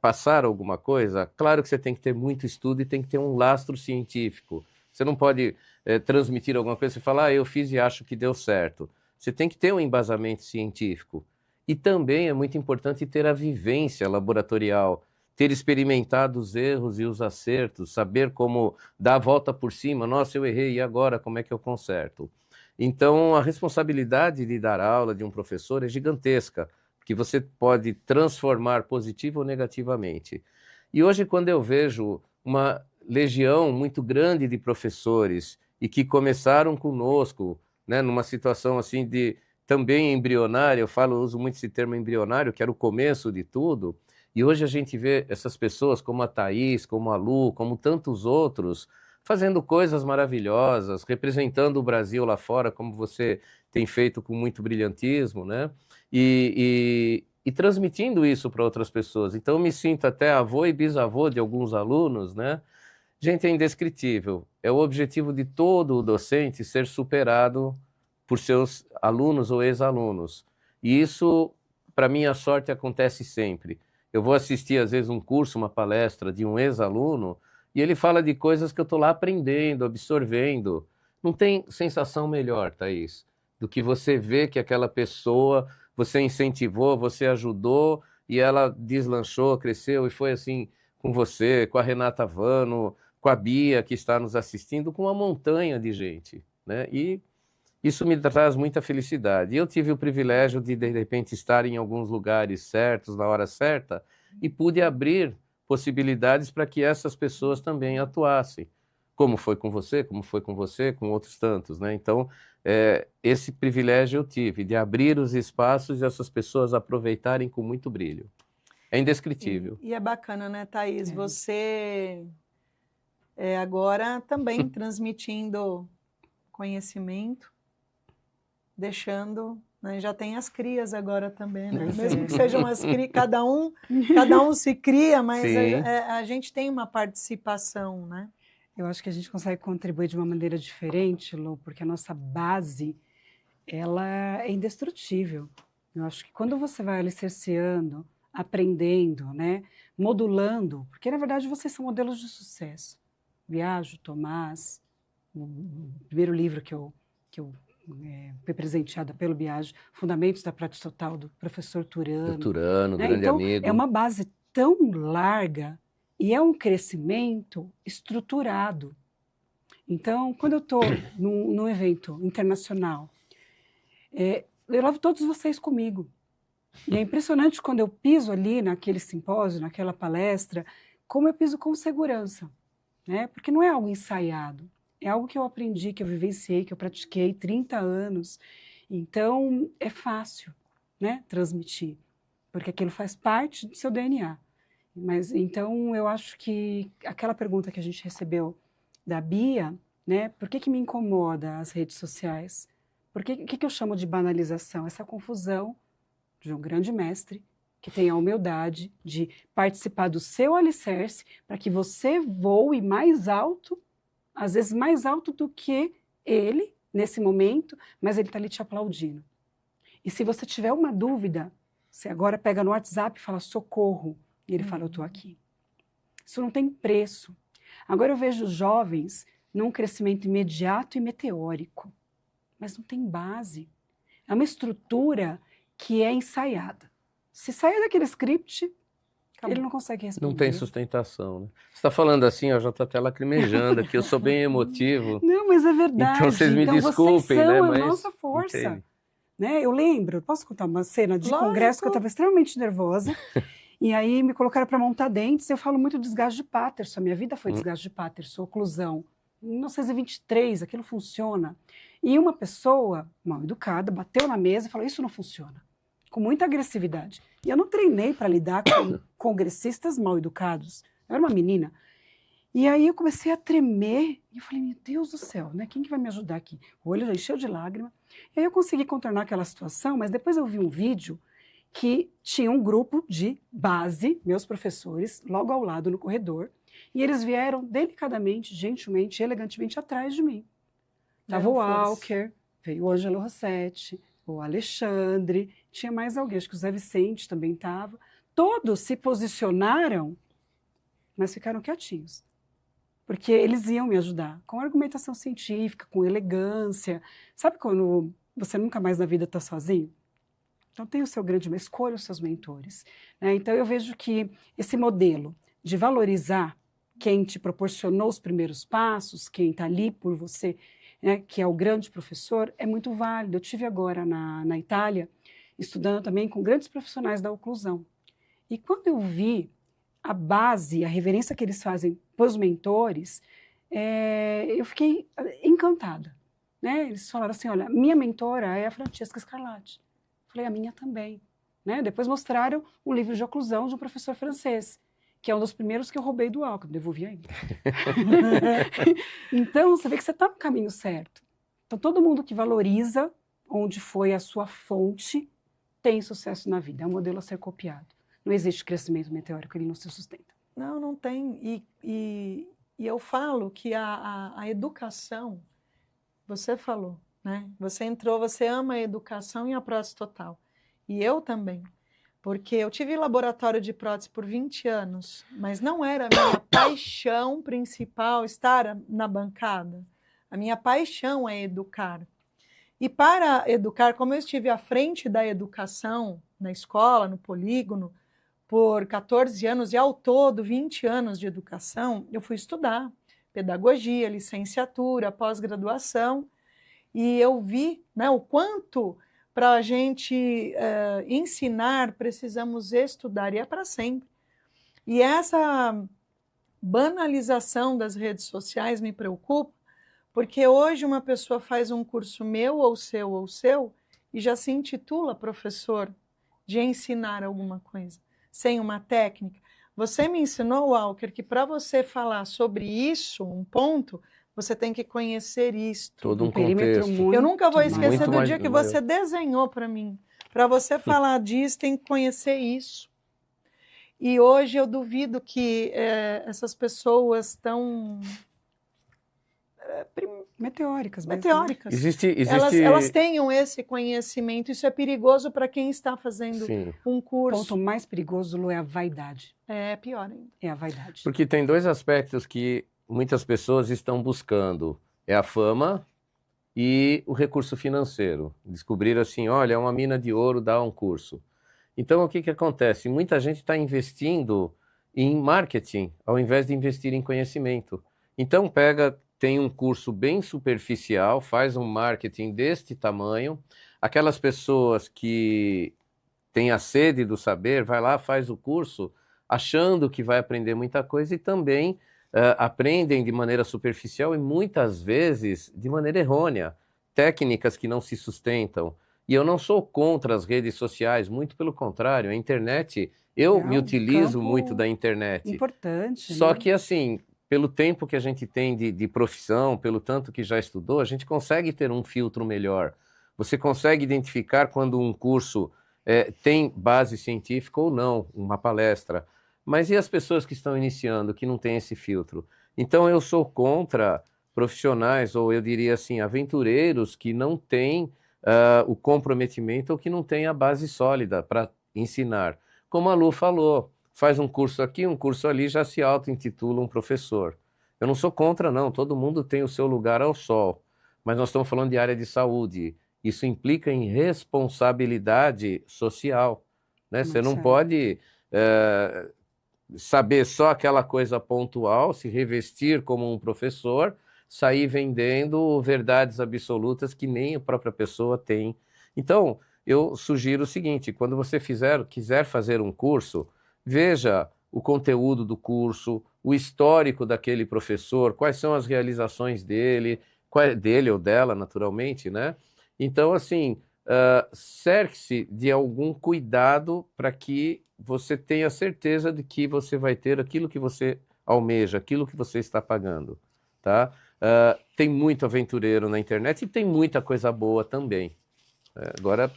passar alguma coisa, claro que você tem que ter muito estudo e tem que ter um lastro científico. Você não pode transmitir alguma coisa e falar, eu fiz e acho que deu certo. Você tem que ter um embasamento científico. E também é muito importante ter a vivência laboratorial, ter experimentado os erros e os acertos, saber como dar a volta por cima. Nossa, eu errei, e agora como é que eu conserto? Então, a responsabilidade de dar aula de um professor é gigantesca, que você pode transformar positivo ou negativamente. E hoje, quando eu vejo uma legião muito grande de professores e que começaram conosco, né, numa situação assim de também embrionária, eu uso muito esse termo embrionário, que era o começo de tudo, e hoje a gente vê essas pessoas como a Thaís, como a Lu, como tantos outros, fazendo coisas maravilhosas, representando o Brasil lá fora, como você tem feito com muito brilhantismo, né? E transmitindo isso para outras pessoas. Então, eu me sinto até avô e bisavô de alguns alunos, né? Gente, é indescritível. É o objetivo de todo o docente ser superado por seus alunos ou ex-alunos. E isso, para minha sorte, acontece sempre. Eu vou assistir, às vezes, um curso, uma palestra de um ex-aluno, e ele fala de coisas que eu estou lá aprendendo, absorvendo. Não tem sensação melhor, Thaís, do que você ver que aquela pessoa, você incentivou, você ajudou, e ela deslanchou, cresceu, e foi assim com você, com a Renata Vano, com a Bia, que está nos assistindo, com uma montanha de gente, né? E isso me traz muita felicidade. Eu tive o privilégio de repente, estar em alguns lugares certos, na hora certa, e pude abrir possibilidades para que essas pessoas também atuassem, como foi com você, com outros tantos, né? Então, esse privilégio eu tive, de abrir os espaços e essas pessoas aproveitarem com muito brilho. É indescritível. E é bacana, né, Thaís? Você agora também transmitindo conhecimento, deixando, né, já tem as crias agora também, né? Mesmo que sejam as crias, cada um se cria, mas a gente tem uma participação, né? Eu acho que a gente consegue contribuir de uma maneira diferente, Lu, porque a nossa base, ela é indestrutível. Eu acho que quando você vai alicerceando, aprendendo, né, modulando, porque na verdade vocês são modelos de sucesso. Biagio, Tomás, o primeiro livro que eu fui presenteada pelo Biagio, Fundamentos da Prática Total, do professor Turano. Turano, né? grande então, amigo. É uma base tão larga E é um crescimento estruturado. Então, quando eu estou num evento internacional, eu levo todos vocês comigo. E é impressionante quando eu piso ali naquele simpósio, naquela palestra, como eu piso com segurança, né? Porque não é algo ensaiado, é algo que eu aprendi, que eu vivenciei, que eu pratiquei 30 anos. Então, é fácil, né, transmitir, porque aquilo faz parte do seu DNA. Mas, então, eu acho que aquela pergunta que a gente recebeu da Bia, né, por que me incomoda as redes sociais? O que eu chamo de banalização? Essa confusão de um grande mestre que tem a humildade de participar do seu alicerce para que você voe mais alto, às vezes mais alto do que ele, nesse momento, mas ele está ali te aplaudindo. E se você tiver uma dúvida, você agora pega no WhatsApp e fala socorro, e ele fala eu estou aqui. Isso não tem preço. Agora eu vejo jovens num crescimento imediato e meteórico, mas não tem base. É uma estrutura que é ensaiada. Se sair daquele script, ele não consegue responder. Não tem sustentação, né? Você está falando assim, eu já estou até lacrimejando aqui, eu sou bem emotivo. Não, mas é verdade. Então vocês me desculpem, vocês são né? a Mas nossa força. entende. Né? Eu lembro, posso contar uma cena de Lógico. congresso que eu estava extremamente nervosa, e aí me colocaram para montar dentes, eu falo muito desgaste de Patterson, a minha vida foi desgaste de Patterson, oclusão. Em 1923, aquilo funciona. E uma pessoa mal educada bateu na mesa e falou, isso não funciona. Com muita agressividade. E eu não treinei para lidar com congressistas mal educados. Eu era uma menina. E aí eu comecei a tremer e eu falei, meu Deus do céu, né? Quem que vai me ajudar aqui? O olho já encheu de lágrima. E aí eu consegui contornar aquela situação, mas depois eu vi um vídeo que tinha um grupo de base, meus professores, logo ao lado no corredor, e eles vieram delicadamente, gentilmente, elegantemente atrás de mim. Tava o Walker, veio o Ângelo Rossetti, o Alexandre, tinha mais alguém, acho que o Zé Vicente também estava. Todos se posicionaram, mas ficaram quietinhos. Porque eles iam me ajudar, com argumentação científica, com elegância. Sabe quando você nunca mais na vida está sozinho? Então tem o seu grande, escolha os seus mentores. Né? Então eu vejo que esse modelo de valorizar quem te proporcionou os primeiros passos, quem está ali por você, né, que é o grande professor, é muito válido. Eu tive agora na Itália, estudando também com grandes profissionais da oclusão. E quando eu vi a base, a reverência que eles fazem para os mentores, eu fiquei encantada. Né? Eles falaram assim, olha, minha mentora é a Francesca Scarlatti. Falei, a minha também. Né? Depois mostraram um livro de oclusão de um professor francês, que é um dos primeiros que eu roubei do Alckmin, devolvi ainda. Então, você vê que você está no caminho certo. Então, todo mundo que valoriza onde foi a sua fonte tem sucesso na vida. É um modelo a ser copiado. Não existe crescimento meteórico, ele não se sustenta. Não, não tem. E eu falo que a educação, você falou, né? Você entrou, você ama a educação e a prótese total. E eu também. Porque eu tive laboratório de prótese por 20 anos, mas não era a minha paixão principal estar na bancada. A minha paixão é educar. E para educar, como eu estive à frente da educação, na escola, no polígono, por 14 anos e ao todo 20 anos de educação, eu fui estudar pedagogia, licenciatura, pós-graduação, e eu vi, né, o quanto para a gente ensinar, precisamos estudar, e é para sempre. E essa banalização das redes sociais me preocupa, porque hoje uma pessoa faz um curso meu ou seu, e já se intitula professor de ensinar alguma coisa, sem uma técnica. Você me ensinou, Walker, que para você falar sobre isso, um ponto, você tem que conhecer isto. Todo um contexto. Eu nunca vou esquecer do mais dia que você desenhou para mim. Para você falar disso, tem que conhecer isso. E hoje eu duvido que essas pessoas estão... meteóricas. Meteóricas. Existe... Elas tenham esse conhecimento. Isso é perigoso para quem está fazendo um curso. O ponto mais perigoso, Lu, é a vaidade. É pior ainda. É a vaidade. Porque tem dois aspectos que muitas pessoas estão buscando. É a fama e o recurso financeiro. Descobriram assim, olha, é uma mina de ouro, dá um curso. Então, o que acontece? Muita gente está investindo em marketing, ao invés de investir em conhecimento. Então, tem um curso bem superficial, faz um marketing deste tamanho, aquelas pessoas que têm a sede do saber, vai lá, faz o curso, achando que vai aprender muita coisa e também aprendem de maneira superficial e muitas vezes de maneira errônea, técnicas que não se sustentam. E eu não sou contra as redes sociais, muito pelo contrário, a internet, eu me utilizo muito da internet. Importante. Só que assim, pelo tempo que a gente tem de profissão, pelo tanto que já estudou, a gente consegue ter um filtro melhor. Você consegue identificar quando um curso tem base científica ou não, uma palestra. Mas e as pessoas que estão iniciando, que não têm esse filtro? Então eu sou contra profissionais, ou eu diria assim, aventureiros que não têm o comprometimento ou que não têm a base sólida para ensinar. Como a Lu falou, faz um curso aqui, um curso ali, já se auto-intitula um professor. Eu não sou contra, não, todo mundo tem o seu lugar ao sol, mas nós estamos falando de área de saúde. Isso implica em responsabilidade social, né? Você não pode saber só aquela coisa pontual, se revestir como um professor, sair vendendo verdades absolutas que nem a própria pessoa tem. Então, eu sugiro o seguinte, quando você quiser fazer um curso, veja o conteúdo do curso, o histórico daquele professor, quais são as realizações dele ou dela, naturalmente, né? Então, assim, cerque-se de algum cuidado para que você tenha certeza de que você vai ter aquilo que você almeja, aquilo que você está pagando, tá? Tem muito aventureiro na internet e tem muita coisa boa também. Agora,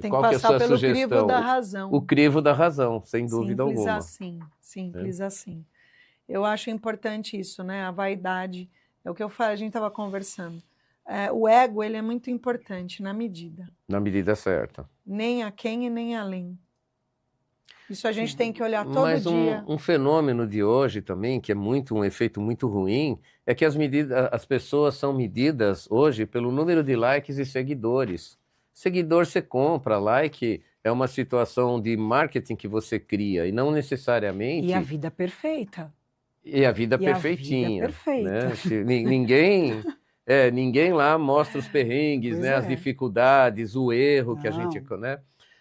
tem qual que é a sua pelo sugestão? crivo da razão. O crivo da razão, sem dúvida alguma. Simples assim. Eu acho importante isso, né? A vaidade, é o que eu falo, a gente estava conversando. O ego, ele é muito importante na medida. Na medida certa. Nem aquém e nem além. Isso a gente tem que olhar todo dia. Um fenômeno de hoje também, que é um efeito muito ruim, é que as pessoas são medidas hoje pelo número de likes e seguidores. Seguidor você compra, like é uma situação de marketing que você cria e não necessariamente... E a vida perfeita. E a vida perfeitinha. A vida perfeita. Né? Ninguém lá mostra os perrengues, né? As dificuldades, o erro que a gente... Né?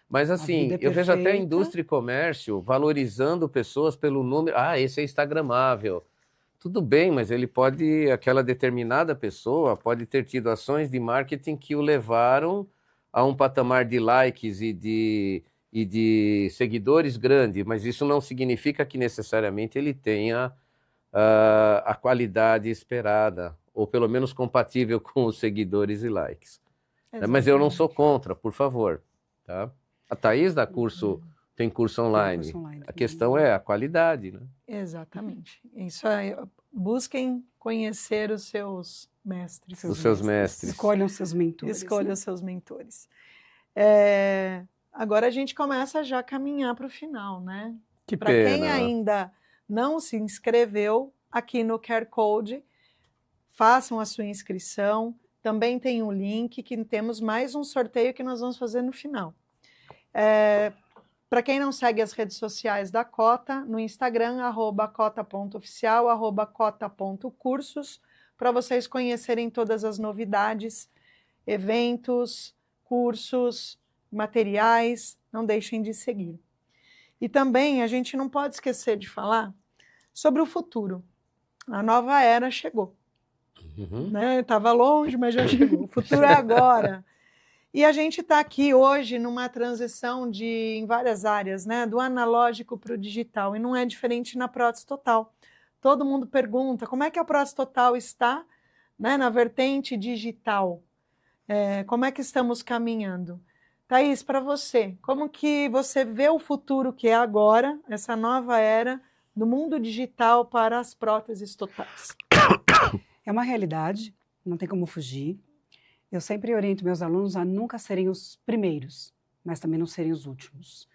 Mas assim, eu vejo até a indústria e comércio valorizando pessoas pelo número... esse é instagramável. Tudo bem, mas aquela determinada pessoa pode ter tido ações de marketing que o levaram a um patamar de likes e de seguidores grande, mas isso não significa que necessariamente ele tenha a qualidade esperada, ou pelo menos compatível com os seguidores e likes. Mas eu não sou contra, por favor. Tá? A Thaís tem curso online. A questão é a qualidade. Né? Exatamente. Isso aí, busquem conhecer os seus mestres. Os seus mestres. Escolham seus mentores. Escolham os seus mentores. Agora a gente começa já a caminhar para o final, né? Para quem ainda não se inscreveu, aqui no QR Code, façam a sua inscrição. Também tem um link que temos mais um sorteio que nós vamos fazer no final. Para quem não segue as redes sociais da Cota, no Instagram, @cota.oficial, @cota.cursos, para vocês conhecerem todas as novidades, eventos, cursos, materiais, não deixem de seguir. E também a gente não pode esquecer de falar sobre o futuro. A nova era chegou. Né? Estava longe, mas já chegou. O futuro é agora. E a gente está aqui hoje numa transição em várias áreas, né? Do analógico para o digital, e não é diferente na prótese total. Todo mundo pergunta como é que a prótese total está, né, na vertente digital. Como é que estamos caminhando? Thaís, para você, como que você vê o futuro que é agora, essa nova era do mundo digital para as próteses totais? É uma realidade, não tem como fugir. Eu sempre oriento meus alunos a nunca serem os primeiros, mas também não serem os últimos.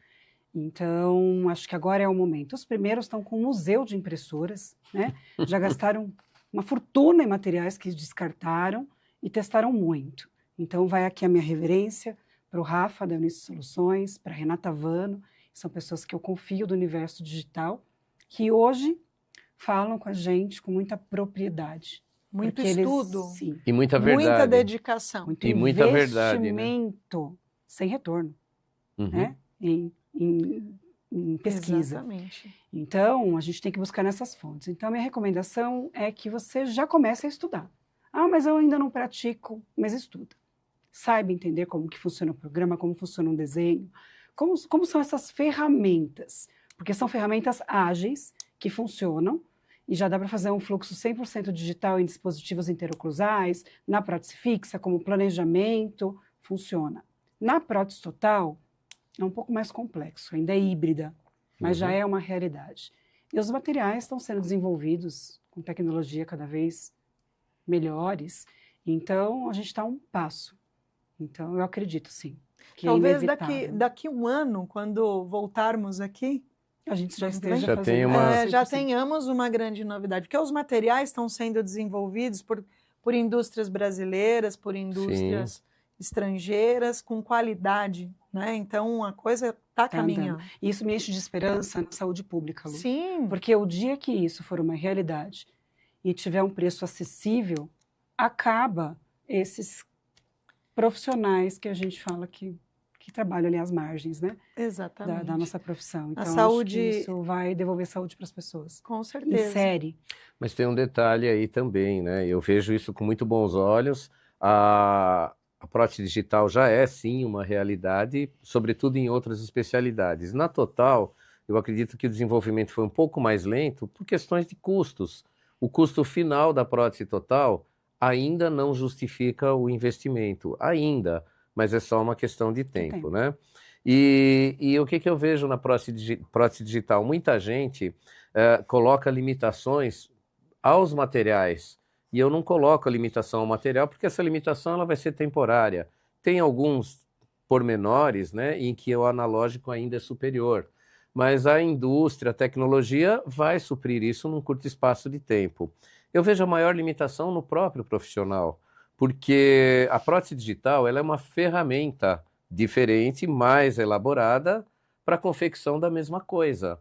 Então, acho que agora é o momento. Os primeiros estão com um museu de impressoras, né? Já gastaram uma fortuna em materiais que descartaram e testaram muito. Então, vai aqui a minha reverência para o Rafa, da Unisys Soluções, para a Renata Vano são pessoas que eu confio do universo digital, que hoje falam com a gente com muita propriedade. Muito Porque estudo. Sim, E muita verdade. Muita dedicação. muito E muita verdade, né? investimento sem retorno, Uhum. né? Em pesquisa. Exatamente. Então, a gente tem que buscar nessas fontes. Então, a minha recomendação é que você já comece a estudar. Ah, mas eu ainda não pratico, mas estuda. Saiba entender como que funciona o programa, como funciona um desenho, como são essas ferramentas. Porque são ferramentas ágeis, que funcionam, e já dá para fazer um fluxo 100% digital em dispositivos interoclusais, na prótese fixa, como planejamento, funciona. Na prótese total, é um pouco mais complexo, ainda é híbrida, mas já é uma realidade. E os materiais estão sendo desenvolvidos com tecnologia cada vez melhores, então a gente está a um passo. Então eu acredito, sim, que Talvez é inevitável. daqui um ano, quando voltarmos aqui, A gente já Já esteja tem fazendo uma- isso, já 100%. tenhamos uma grande novidade, porque os materiais estão sendo desenvolvidos por indústrias brasileiras, por indústrias estrangeiras, com qualidade, né? Então a coisa está Tá caminhando. E isso me enche de esperança na saúde pública, Lu. Sim, Porque o dia que isso for uma realidade e tiver um preço acessível, acaba esses profissionais que a gente fala que trabalham ali às margens, né, exatamente. da nossa profissão. Então, saúde- acho que isso vai devolver saúde para as pessoas. Com certeza. Insere. Mas tem um detalhe aí também, né? Eu vejo isso com muito bons olhos. A prótese digital já é, sim, uma realidade, sobretudo em outras especialidades. Na total, eu acredito que o desenvolvimento foi um pouco mais lento por questões de custos. O custo final da prótese total ainda não justifica o investimento, ainda, mas é só uma questão de tempo, né? E o que eu vejo na prótese digital? Muita gente coloca limitações aos materiais, e eu não coloco a limitação ao material, porque essa limitação ela vai ser temporária. Tem alguns pormenores, né, em que o analógico ainda é superior, mas a indústria, a tecnologia vai suprir isso num curto espaço de tempo. Eu vejo a maior limitação no próprio profissional, porque a prótese digital ela é uma ferramenta diferente, mais elaborada para a confecção da mesma coisa.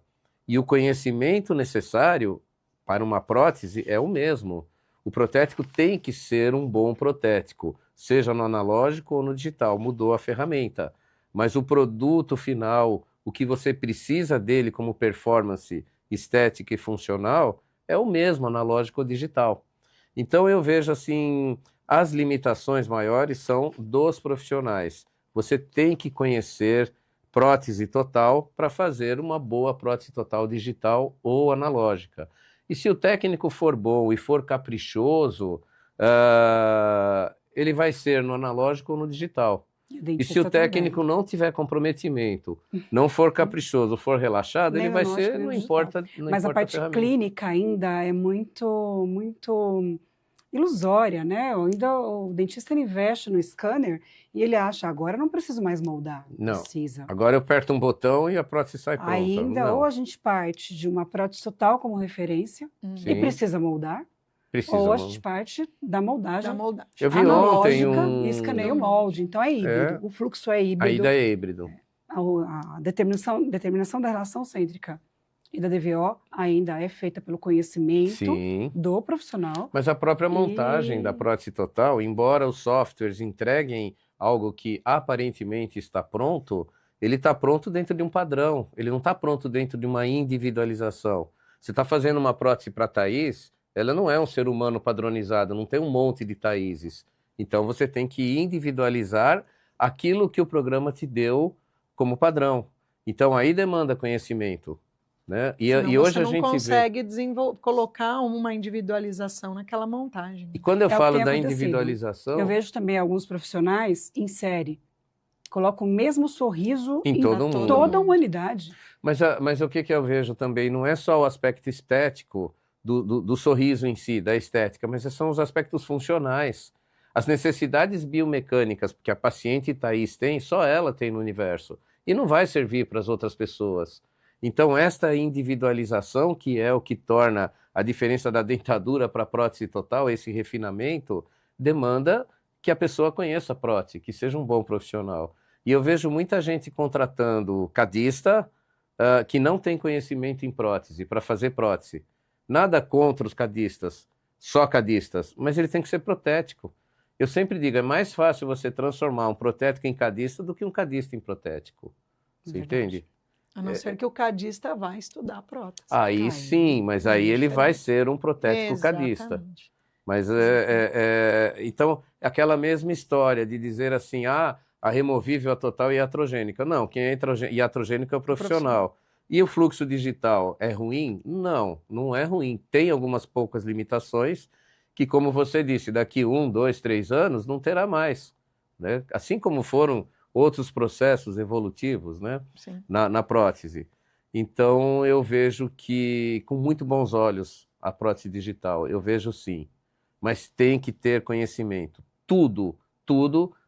E o conhecimento necessário para uma prótese é o mesmo. O protético tem que ser um bom protético, seja no analógico ou no digital, mudou a ferramenta. Mas o produto final, o que você precisa dele como performance estética e funcional, é o mesmo, analógico ou digital. Então eu vejo assim, as limitações maiores são dos profissionais. Você tem que conhecer prótese total para fazer uma boa prótese total digital ou analógica. E se o técnico for bom e for caprichoso, ele vai ser no analógico ou no digital. E se o técnico não tiver comprometimento, não for caprichoso, for relaxado, ele vai ser, não importa. Mas a parte clínica ainda é muito, muito ilusória, né? Ainda o dentista investe no scanner e ele acha, agora não preciso mais moldar. Não, precisa. Agora eu aperto um botão e a prótese sai pronta. Ainda, não. ou a gente parte de uma prótese total como referência e precisa moldar, ou a gente parte da moldagem. Eu vi ontem e escaneia o molde, então é híbrido. O fluxo é híbrido. Ainda é híbrido. A determinação da relação cêntrica e da DVO ainda é feita pelo conhecimento do profissional. Mas a própria montagem da prótese total, embora os softwares entreguem algo que aparentemente está pronto, ele está pronto dentro de um padrão, ele não está pronto dentro de uma individualização. Você está fazendo uma prótese para a Thaís, ela não é um ser humano padronizado, não tem um monte de Thaíses. Então você tem que individualizar aquilo que o programa te deu como padrão. Então aí demanda conhecimento. Né? E hoje a gente consegue colocar uma individualização naquela montagem. E quando eu falo da individualização... Eu vejo também alguns profissionais em série. Colocam o mesmo sorriso em toda a humanidade. Mas o que eu vejo também não é só o aspecto estético do sorriso em si, da estética, mas são os aspectos funcionais. As necessidades biomecânicas que a paciente Thaís tem, só ela tem no universo. E não vai servir para as outras pessoas. Então, esta individualização, que é o que torna a diferença da dentadura para a prótese total, esse refinamento, demanda que a pessoa conheça a prótese, que seja um bom profissional. E eu vejo muita gente contratando cadista que não tem conhecimento em prótese para fazer prótese. Nada contra os cadistas, só cadistas, mas ele tem que ser protético. Eu sempre digo, é mais fácil você transformar um protético em cadista do que um cadista em protético. Você entende? A não ser que o cadista vá estudar prótese. Aí sim, mas aí ele vai ser um protético cadista. Exatamente. Mas então, aquela mesma história de dizer assim, a removível, a total e a iatrogênica. Não, quem é iatrogênico é o profissional. E o fluxo digital é ruim? Não, não é ruim. Tem algumas poucas limitações que, como você disse, daqui 1, 2, 3 anos não terá mais, né? Assim como foram outros processos evolutivos, né? Na prótese. Então, eu vejo que, com muito bons olhos, a prótese digital, eu vejo sim. Mas tem que ter conhecimento. Tudo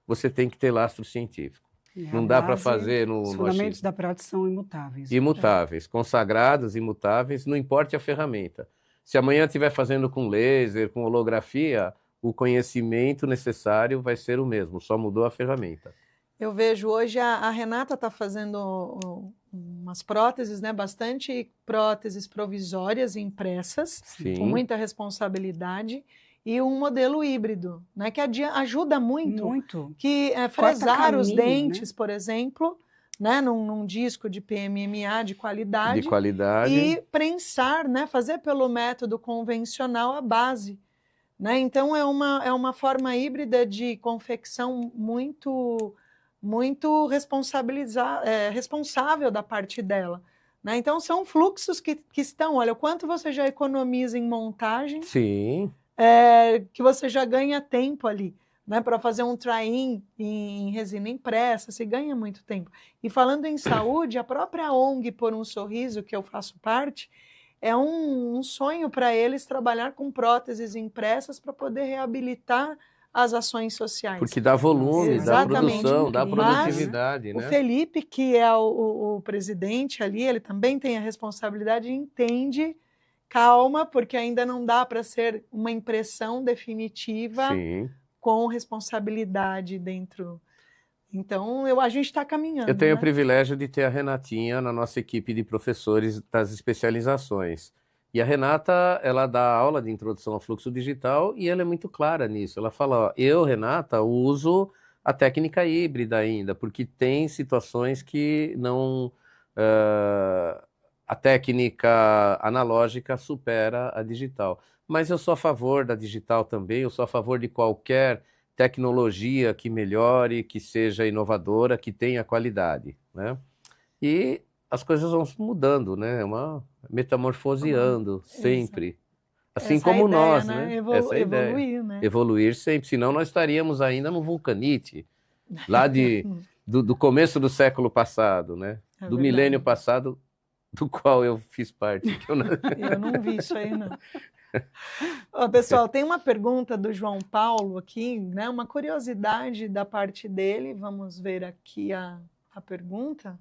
você tem que ter lastro científico. Não dá para fazer no Os achismo. fundamentos da prótese são imutáveis. Imutáveis, consagrados, imutáveis, não importa a ferramenta. Se amanhã estiver fazendo com laser, com holografia, o conhecimento necessário vai ser o mesmo, só mudou a ferramenta. Eu vejo hoje a Renata está fazendo umas próteses, né? Bastante próteses provisórias impressas, Sim. com muita responsabilidade, e um modelo híbrido, né? Que ajuda muito. Que fresar os dentes, né? Por exemplo, né? Num disco de PMMA de qualidade. De qualidade. E prensar, né? Fazer pelo método convencional a base. Né? Então, é uma forma híbrida de confecção muito responsável da parte dela. Né? Então, são fluxos que estão... Olha, o quanto você já economiza em montagem. Sim. Que você já ganha tempo ali. Né? Para fazer um try-in em resina impressa, se ganha muito tempo. E falando em saúde, a própria ONG Por um Sorriso, que eu faço parte, é um sonho para eles trabalhar com próteses impressas para poder reabilitar as ações sociais. Porque dá volume, dá produção, dá produtividade. Mas, né? O Felipe, que é o presidente ali, ele também tem a responsabilidade e entende, calma, porque ainda não dá para ser uma impressão definitiva. Sim. Com responsabilidade dentro. Então, a gente está caminhando. Eu tenho né? o privilégio de ter a Renatinha na nossa equipe de professores das especializações. E a Renata, ela dá aula de introdução ao fluxo digital e ela é muito clara nisso. Ela fala, ó, eu, Renata, uso a técnica híbrida ainda, porque tem situações que não... a técnica analógica supera a digital. Mas eu sou a favor da digital também, eu sou a favor de qualquer tecnologia que melhore, que seja inovadora, que tenha qualidade, né? E as coisas vão mudando, né? Uma metamorfoseando sempre. Assim como ideia, nós, né? Essa evoluir, né? Evoluir sempre, senão nós estaríamos ainda no vulcanite, lá do começo do século passado, né? Do milênio passado, do qual eu fiz parte. Eu não vi isso aí, não. Ó, pessoal, tem uma pergunta do João Paulo aqui, né? Uma curiosidade da parte dele. Vamos ver aqui a pergunta.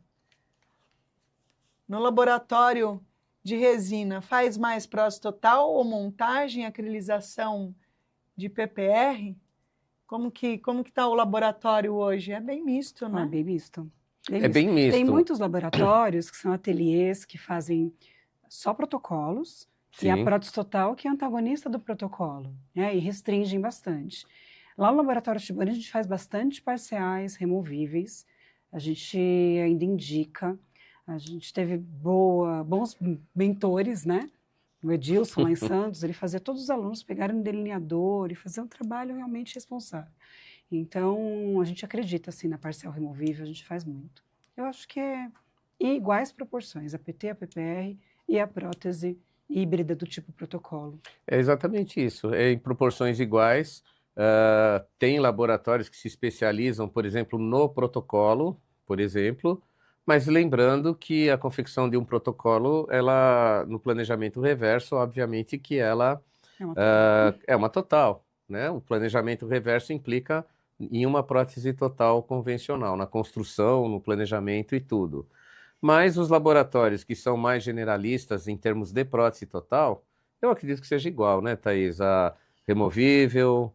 No laboratório de resina, faz mais prótese total ou montagem, acrilização de PPR? Como que está o laboratório hoje? É bem misto, né? É bem misto. Bem misto. Tem muitos laboratórios que são ateliês que fazem só protocolos. Sim. E a prótese total, que é antagonista do protocolo, né? E restringem bastante. Lá no Laboratório Tibani, a gente faz bastante parciais removíveis, a gente ainda indica, a gente teve bons mentores, né? O Edilson, lá em Santos, ele fazia todos os alunos pegarem um delineador e fazer um trabalho realmente responsável. Então, a gente acredita, assim, na parcial removível, a gente faz muito. Eu acho que é em iguais proporções, a PT, a PPR e a prótese híbrida do tipo protocolo. É exatamente isso, é em proporções iguais. Tem laboratórios que se especializam, por exemplo, no protocolo, por exemplo, mas lembrando que a confecção de um protocolo, ela, no planejamento reverso, obviamente que ela é uma total, né? O planejamento reverso implica em uma prótese total convencional, na construção, no planejamento e tudo. Mas os laboratórios que são mais generalistas em termos de prótese total, eu acredito que seja igual, né, Thaís? A removível,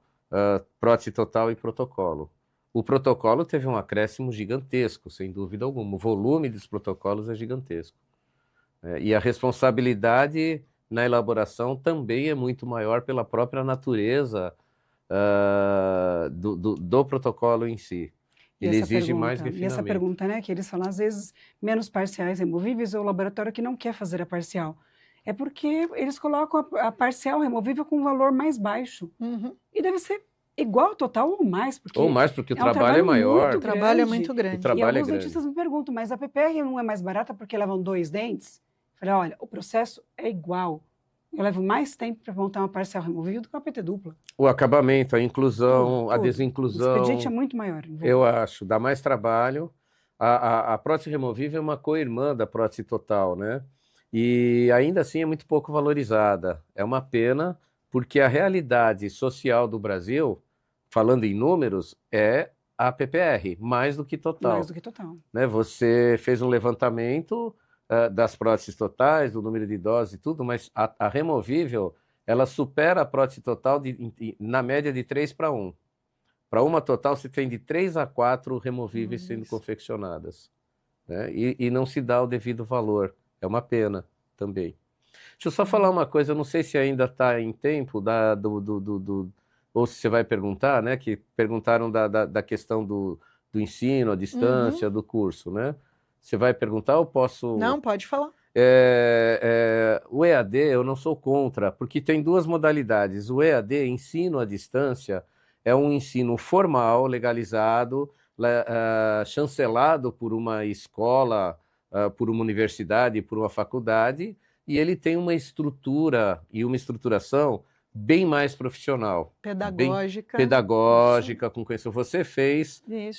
prótese total e protocolo. o protocolo teve um acréscimo gigantesco, sem dúvida alguma. O volume dos protocolos é gigantesco. E a responsabilidade na elaboração também é muito maior pela própria natureza do protocolo em si. Ele exige mais refinamento. E essa pergunta, né, que eles falam, às vezes, menos parciais removíveis ou o laboratório que não quer fazer a parcial. É porque eles colocam a parcial removível com um valor mais baixo. E deve ser igual, total ou mais. Porque o trabalho é maior. O trabalho é muito grande. E alguns dentistas me perguntam, mas a PPR não é mais barata porque levam 2 dentes? Eu falei, olha, o processo é igual. Eu levo mais tempo para montar uma parcial removível do que uma PT dupla. O acabamento, a inclusão, a desinclusão. O expediente é muito maior. Eu acho, dá mais trabalho. A prótese removível é uma co-irmã da prótese total, né? E ainda assim é muito pouco valorizada. É uma pena, porque a realidade social do Brasil, falando em números, é a PPR, mais do que total. Mais do que total. Né? Você fez um levantamento das próteses totais, do número de doses e tudo, mas a removível, ela supera a prótese total na média de 3 para 1. Para uma total, você tem de 3 a 4 removíveis sendo confeccionadas. Né? E não se dá o devido valor. É uma pena também. Deixa eu só falar uma coisa, eu não sei se ainda está em tempo, ou se você vai perguntar, né? Que perguntaram da questão do ensino, a distância, do curso, né? Você vai perguntar ou posso... Não, pode falar. O EAD eu não sou contra, porque tem 2 modalidades. O EAD, ensino à distância, é um ensino formal, legalizado, chancelado por uma escola, por uma universidade, por uma faculdade, e ele tem uma estrutura e uma estruturação bem mais profissional. Pedagógica. Pedagógica, com conhecimento.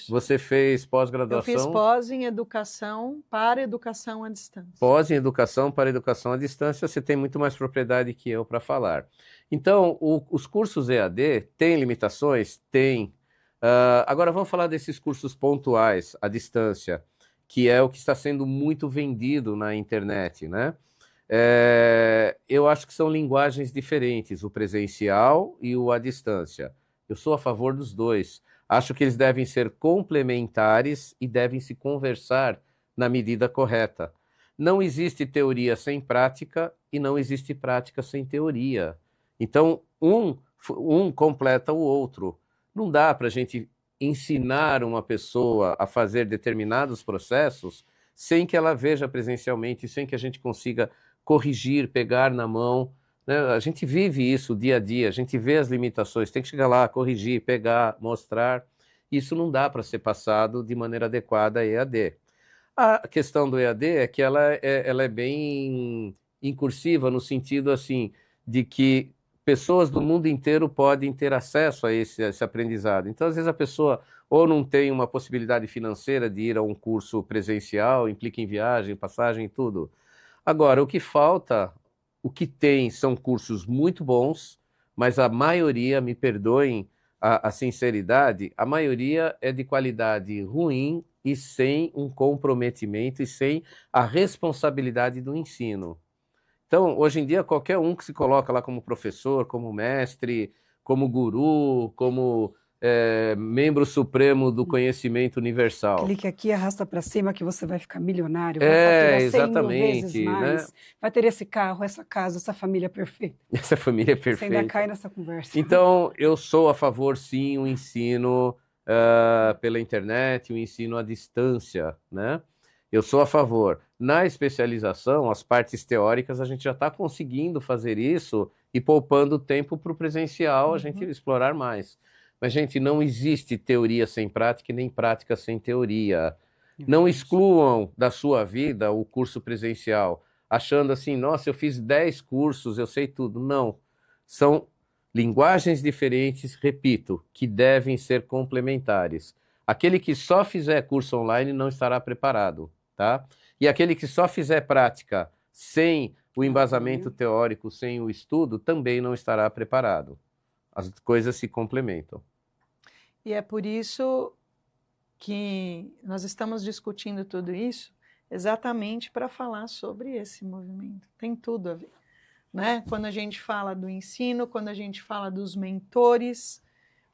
Você fez pós-graduação? Eu fiz pós em educação para educação à distância. Pós em educação para educação à distância, você tem muito mais propriedade que eu para falar. Então, os cursos EAD têm limitações? Tem. Agora vamos falar desses cursos pontuais à distância, que é o que está sendo muito vendido na internet, né? Eu acho que são linguagens diferentes, o presencial e o à distância. Eu sou a favor dos dois. Acho que eles devem ser complementares e devem se conversar na medida correta. Não existe teoria sem prática e não existe prática sem teoria. Então, um completa o outro. Não dá para a gente ensinar uma pessoa a fazer determinados processos sem que ela veja presencialmente, sem que a gente consiga corrigir, pegar na mão, né? A gente vive isso dia a dia, a gente vê as limitações, tem que chegar lá, corrigir, pegar, mostrar. Isso não dá para ser passado de maneira adequada a EAD. A questão do EAD é que ela é bem incursiva no sentido assim de que pessoas do mundo inteiro podem ter acesso a esse aprendizado. Então, às vezes a pessoa ou não tem uma possibilidade financeira de ir a um curso presencial, implica em viagem, passagem e tudo. Agora, o que falta, o que tem são cursos muito bons, mas a maioria, me perdoem a sinceridade, a maioria é de qualidade ruim e sem um comprometimento e sem a responsabilidade do ensino. Então, hoje em dia, qualquer um que se coloca lá como professor, como mestre, como guru, como membro supremo do conhecimento universal. Clique aqui e arrasta para cima que você vai ficar milionário, vai faturar 100 mil vezes mais, né? Vai ter esse carro, essa casa, essa família perfeita. Essa família perfeita. Você ainda cai nessa conversa. Então, eu sou a favor, sim, o ensino pela internet, o ensino à distância, né? Eu sou a favor. Na especialização, as partes teóricas, a gente já está conseguindo fazer isso e poupando tempo para o presencial, a gente explorar mais. Mas, gente, não existe teoria sem prática e nem prática sem teoria. Não excluam da sua vida o curso presencial, achando assim, nossa, eu fiz 10 cursos, eu sei tudo. Não. São linguagens diferentes, repito, que devem ser complementares. Aquele que só fizer curso online não estará preparado, tá? E aquele que só fizer prática sem o embasamento teórico, sem o estudo, também não estará preparado. As coisas se complementam. E é por isso que nós estamos discutindo tudo isso exatamente para falar sobre esse movimento. Tem tudo a ver, né? Quando a gente fala do ensino, quando a gente fala dos mentores,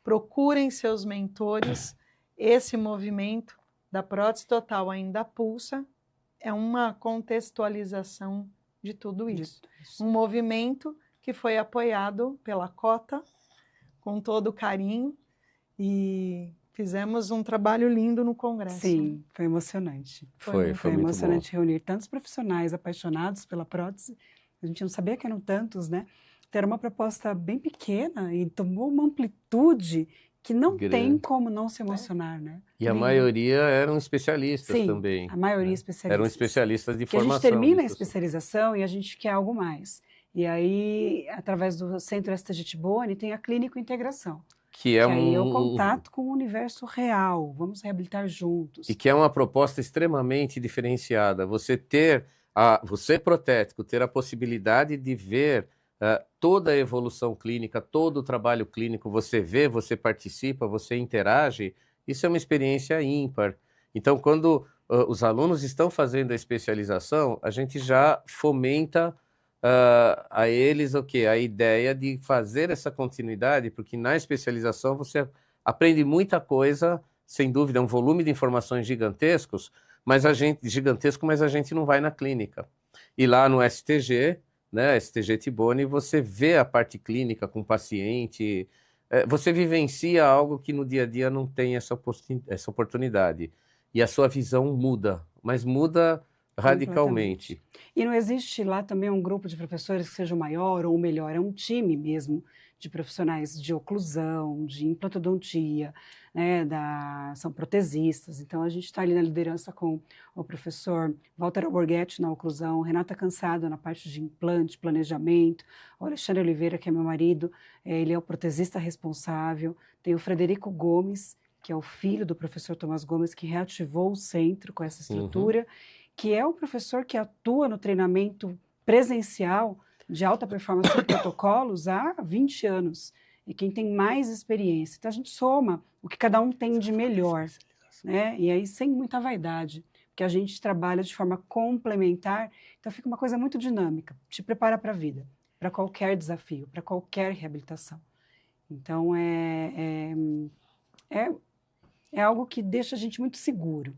procurem seus mentores esse movimento da prótese total ainda pulsa, é uma contextualização de tudo isso. Um movimento que foi apoiado pela Cota, com todo carinho, e fizemos um trabalho lindo no Congresso. Sim, foi emocionante. Foi muito emocionante bom. reunir tantos profissionais apaixonados pela prótese. A gente não sabia que eram tantos, né? Então, era uma proposta bem pequena e tomou uma amplitude que não tem como não se emocionar, né? E a maioria eram especialistas também. A maioria especialistas. Eram especialistas de Porque formação. A gente termina a especialização e a gente quer algo mais. E aí, através do Centro STG Tibone, tem a Clínico Integração. Que aí é o contato com o universo real. Vamos reabilitar juntos. E que é uma proposta extremamente diferenciada. Você protético, ter a possibilidade de ver toda a evolução clínica, todo o trabalho clínico, você vê, você participa, você interage, isso é uma experiência ímpar. Então, quando os alunos estão fazendo a especialização, a gente já fomenta a eles a ideia de fazer essa continuidade, porque na especialização você aprende muita coisa, sem dúvida, um volume de informações gigantescos, mas a gente não vai na clínica. E lá no STG, né, STG Tibone, você vê a parte clínica com o paciente, você vivencia algo que no dia a dia não tem essa oportunidade. E a sua visão muda, mas muda radicalmente. E não existe lá também um grupo de professores que seja o maior ou o melhor, é um time mesmo de profissionais de oclusão, de implantodontia, né, são protesistas. Então, a gente está ali na liderança com o professor Walter Alborguete na oclusão, Renata Cansado na parte de implante, planejamento, o Alexandre Oliveira, que é meu marido, ele é o protesista responsável, tem o Frederico Gomes, que é o filho do professor Tomás Gomes, que reativou o centro com essa estrutura, que é o professor que atua no treinamento presencial de alta performance em protocolos há 20 anos, e quem tem mais experiência. Então, a gente soma o que cada um tem de melhor, né? E aí, sem muita vaidade, porque a gente trabalha de forma complementar, então fica uma coisa muito dinâmica, te prepara para a vida, para qualquer desafio, para qualquer reabilitação. Então, é algo que deixa a gente muito seguro.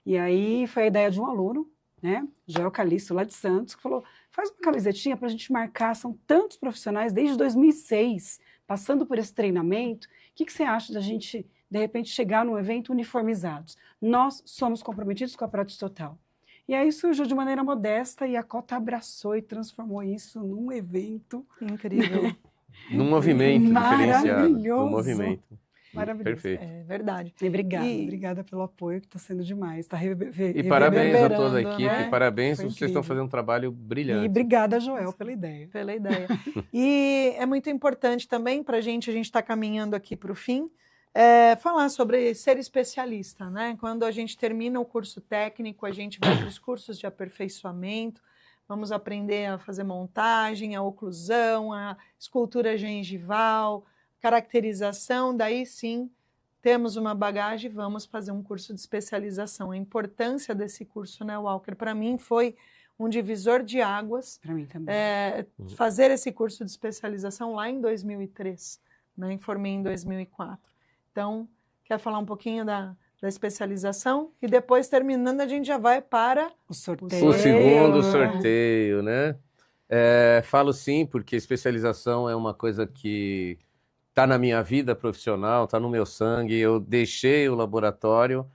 E aí foi a ideia de um aluno, né, Joel Calixto, lá de Santos, que falou, faz uma camisetinha para a gente marcar, são tantos profissionais desde 2006, passando por esse treinamento, o que você acha da gente, de repente, chegar num evento uniformizados? Nós somos comprometidos com a prótese total. E aí surgiu de maneira modesta e a Cota abraçou e transformou isso num evento incrível. Né? Num movimento diferenciado. Num movimento. Maravilhoso. Perfeito. É verdade. E obrigada pelo apoio, que está sendo demais. Tá e parabéns a toda a equipe, né? Parabéns, vocês estão fazendo um trabalho brilhante. E obrigada, Joel, pela ideia. E é muito importante também para a gente está caminhando aqui para o fim, falar sobre ser especialista, né? Quando a gente termina o curso técnico, a gente vai para os cursos de aperfeiçoamento, vamos aprender a fazer montagem, a oclusão, a escultura gengival, caracterização, daí sim temos uma bagagem, vamos fazer um curso de especialização. A importância desse curso, né, Walker, para mim foi um divisor de águas. Para mim também. Fazer esse curso de especialização lá em 2003, né, formei em 2004. Então, quer falar um pouquinho da especialização? E depois, terminando, a gente já vai para o sorteio. O segundo sorteio, né? Falo sim, porque especialização é uma coisa que está na minha vida profissional, está no meu sangue. Eu deixei o laboratório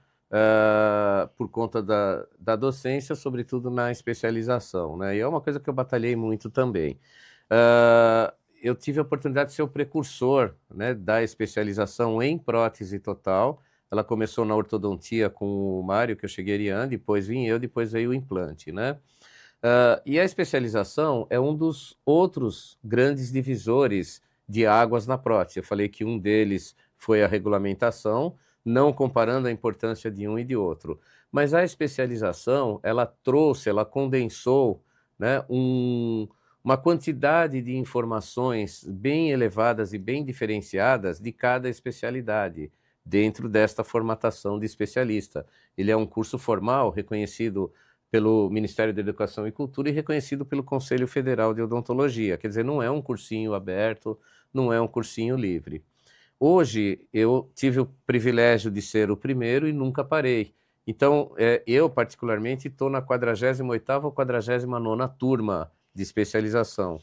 por conta da docência, sobretudo na especialização, né? E é uma coisa que eu batalhei muito também. Eu tive a oportunidade de ser o precursor, né, da especialização em prótese total. Ela começou na ortodontia com o Mário, que eu cheguei Ariane, depois vim eu, depois veio o implante, né? E a especialização é um dos outros grandes divisores de águas na prótese. Eu falei que um deles foi a regulamentação, não comparando a importância de um e de outro. Mas a especialização, ela condensou, né, uma quantidade de informações bem elevadas e bem diferenciadas de cada especialidade dentro desta formatação de especialista. Ele é um curso formal, reconhecido pelo Ministério da Educação e Cultura e reconhecido pelo Conselho Federal de Odontologia. Quer dizer, não é um cursinho aberto, não é um cursinho livre. Hoje, eu tive o privilégio de ser o primeiro e nunca parei. Então, eu, particularmente, estou na 48ª ou 49ª turma de especialização.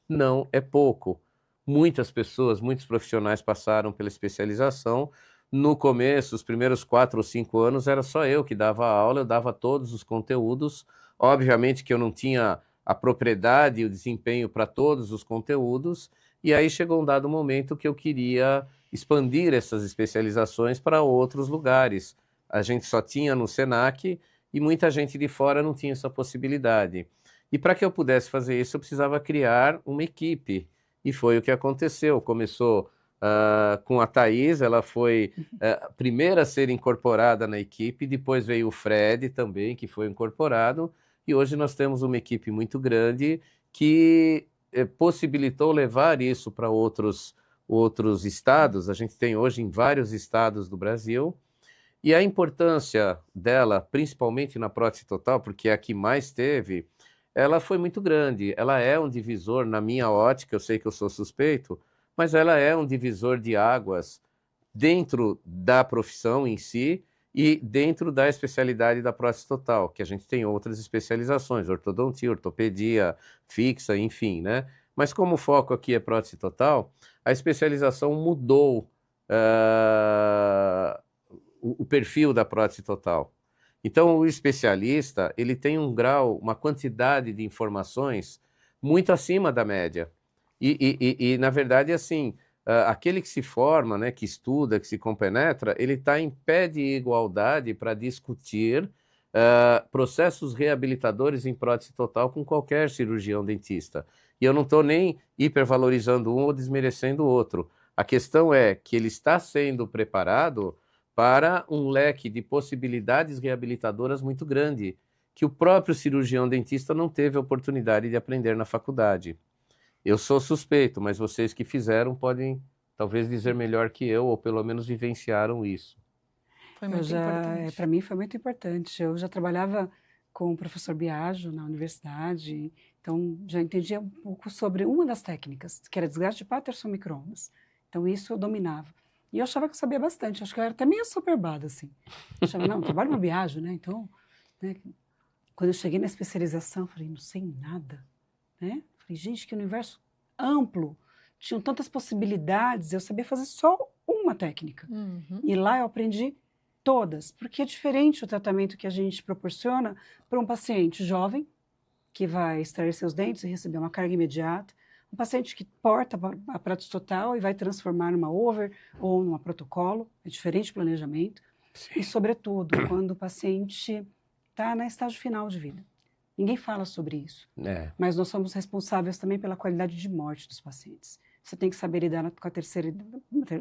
Não é pouco. Muitas pessoas, muitos profissionais passaram pela especialização. No começo, os primeiros 4 ou 5 anos, era só eu que dava aula, eu dava todos os conteúdos. Obviamente que eu não tinha a propriedade e o desempenho para todos os conteúdos, e aí chegou um dado momento que eu queria expandir essas especializações para outros lugares. A gente só tinha no Senac e muita gente de fora não tinha essa possibilidade. E para que eu pudesse fazer isso, eu precisava criar uma equipe. E foi o que aconteceu. Começou com a Thaís, ela foi a primeira a ser incorporada na equipe, depois veio o Fred também, que foi incorporado, e hoje nós temos uma equipe muito grande que possibilitou levar isso para outros estados. A gente tem hoje em vários estados do Brasil. E a importância dela, principalmente na prótese total, porque é a que mais teve, ela foi muito grande. Ela é um divisor, na minha ótica, eu sei que eu sou suspeito, mas ela é um divisor de águas dentro da profissão em si e dentro da especialidade da prótese total, que a gente tem outras especializações, ortodontia, ortopedia, fixa, enfim, né? Mas como o foco aqui é prótese total, a especialização mudou o perfil da prótese total. Então, o especialista, ele tem um grau, uma quantidade de informações muito acima da média. E na verdade, assim, aquele que se forma, né, que estuda, que se compenetra, ele está em pé de igualdade para discutir processos reabilitadores em prótese total com qualquer cirurgião dentista. E eu não estou nem hipervalorizando um ou desmerecendo o outro. A questão é que ele está sendo preparado para um leque de possibilidades reabilitadoras muito grande, que o próprio cirurgião dentista não teve a oportunidade de aprender na faculdade. Eu sou suspeito, mas vocês que fizeram podem talvez dizer melhor que eu, ou pelo menos vivenciaram isso. Foi muito importante. Para mim foi muito importante. Eu já trabalhava com o professor Biagio na universidade, então já entendia um pouco sobre uma das técnicas, que era desgaste de Patterson micro-ondas. Então isso eu dominava. E eu achava que eu sabia bastante, acho que eu era até meio soberbada, assim. Eu achava, não, eu trabalho no Biagio, né, então... Né? Quando eu cheguei na especialização, eu falei, não sei nada, né? Falei, gente, que universo amplo, tinham tantas possibilidades, eu sabia fazer só uma técnica. Uhum. E lá eu aprendi todas, porque é diferente o tratamento que a gente proporciona para um paciente jovem, que vai extrair seus dentes e receber uma carga imediata, um paciente que porta a prótese total e vai transformar numa over ou numa protocolo, é diferente o planejamento. Sim. E, sobretudo, quando o paciente está no estágio final de vida. Ninguém fala sobre isso, mas nós somos responsáveis também pela qualidade de morte dos pacientes. Você tem que saber lidar com a terceira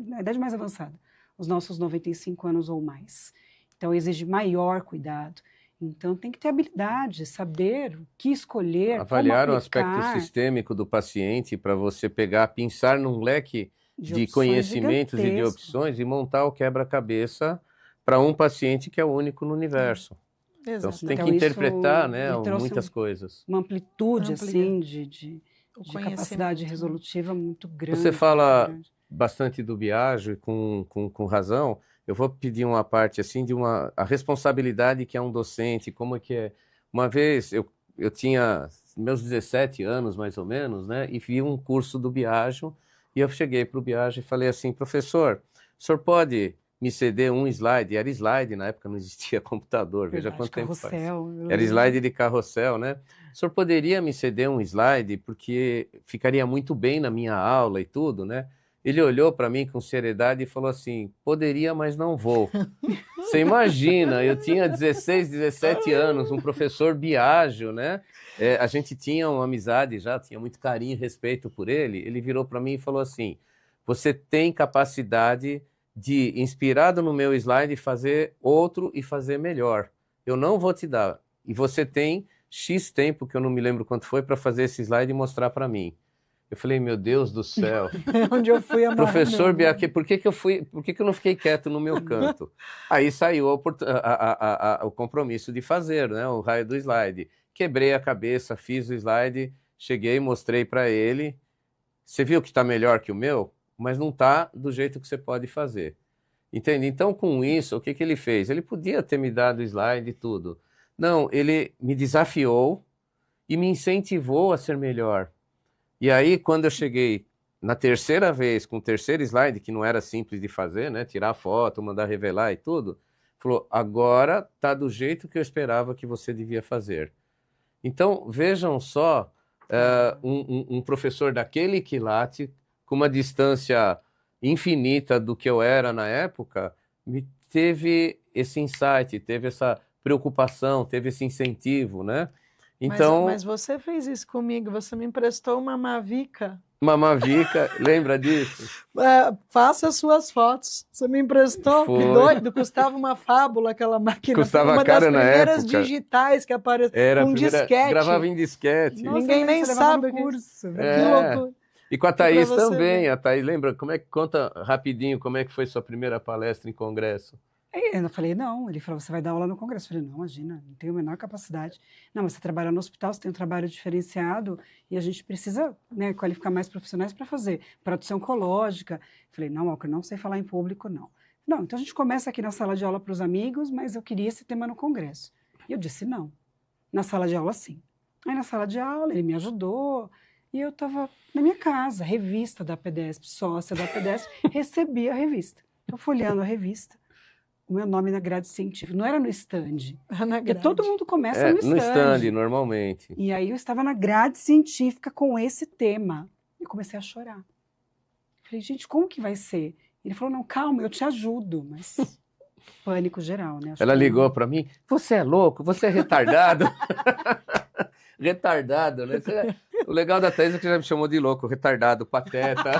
na idade mais avançada, os nossos 95 anos ou mais. Então, exige maior cuidado. Então, tem que ter habilidade, saber o que escolher, avaliar o aspecto sistêmico do paciente para você pensar num leque de conhecimentos e de opções e montar o quebra-cabeça para um paciente que é o único no universo. Exato. Então, você tem que interpretar, né, muitas coisas. Uma amplitude, assim, de capacidade resolutiva muito grande. Você fala bastante do Biagio, com razão. Eu vou pedir uma parte, assim, a responsabilidade que é um docente, como é que é. Uma vez, eu tinha meus 17 anos, mais ou menos, né, e vi um curso do Biagio, e eu cheguei para o Biagio e falei assim, professor, o senhor pode me ceder um slide? Era slide, na época não existia computador, veja quanto tempo faz. Era slide de carrossel, né? O senhor poderia me ceder um slide, porque ficaria muito bem na minha aula e tudo, né? Ele olhou para mim com seriedade e falou assim, poderia, mas não vou. Você imagina, eu tinha 16, 17 anos, um professor Biagio, né? A gente tinha uma amizade já, tinha muito carinho e respeito por ele. Ele virou para mim e falou assim, você tem capacidade de, inspirado no meu slide, fazer outro e fazer melhor. Eu não vou te dar. E você tem X tempo, que eu não me lembro quanto foi, para fazer esse slide e mostrar para mim. Eu falei, meu Deus do céu. Onde eu fui amar. Professor Biagio, por que eu não fiquei quieto no meu canto? Aí saiu o compromisso de fazer, né, o raio do slide. Quebrei a cabeça, fiz o slide, cheguei, mostrei para ele. Você viu que está melhor que o meu? mas não está do jeito que você pode fazer. Entende? Então, com isso, o que ele fez? Ele podia ter me dado o slide e tudo. Não, ele me desafiou e me incentivou a ser melhor. E aí, quando eu cheguei na terceira vez, com o terceiro slide, que não era simples de fazer, né? Tirar foto, mandar revelar e tudo, falou, agora tá do jeito que eu esperava que você devia fazer. Então, vejam só, um professor daquele quilate, com uma distância infinita do que eu era na época, me teve esse insight, teve essa preocupação, teve esse incentivo, né? Então, mas você fez isso comigo, você me emprestou uma Mavica. uma Mavica, lembra disso? Faça as suas fotos. Você me emprestou? Foi. Que doido, custava uma fábula aquela máquina. Custava uma cara das na primeiras época. digitais que apareceu. Era um disquete. Gravava em disquete. Nossa, Ninguém nem você levava sabe no curso. Que loucura. E com a Thaís pra você também. ver. A Thaís, lembra? Conta rapidinho como é que foi sua primeira palestra em congresso. Aí eu falei, não. Ele falou, você vai dar aula no congresso. Eu falei, não, imagina, não tenho a menor capacidade. Não, mas você trabalha no hospital, você tem um trabalho diferenciado e a gente precisa, né, qualificar mais profissionais para fazer produção oncológica. Eu falei, não, Walker, não sei falar em público, não. Não, então a gente começa aqui na sala de aula para os amigos, mas eu queria esse tema no congresso. E eu disse, não. Na sala de aula, sim. Aí na sala de aula, ele me ajudou. E eu estava na minha casa, revista da PDESP, sócia da PDESP, recebi a revista. Eu folheando a revista. O meu nome na grade científica. Não era no stand. Porque todo mundo começa no stand. No stand, normalmente. E aí eu estava na grade científica com esse tema. E comecei a chorar. Falei, gente, como que vai ser? Ele falou, não, calma, eu te ajudo. Mas pânico geral, né? Ela ligou para mim, você é louco, você é retardado. Retardado, né? O legal da Thaís é que já me chamou de louco, retardado, pateta.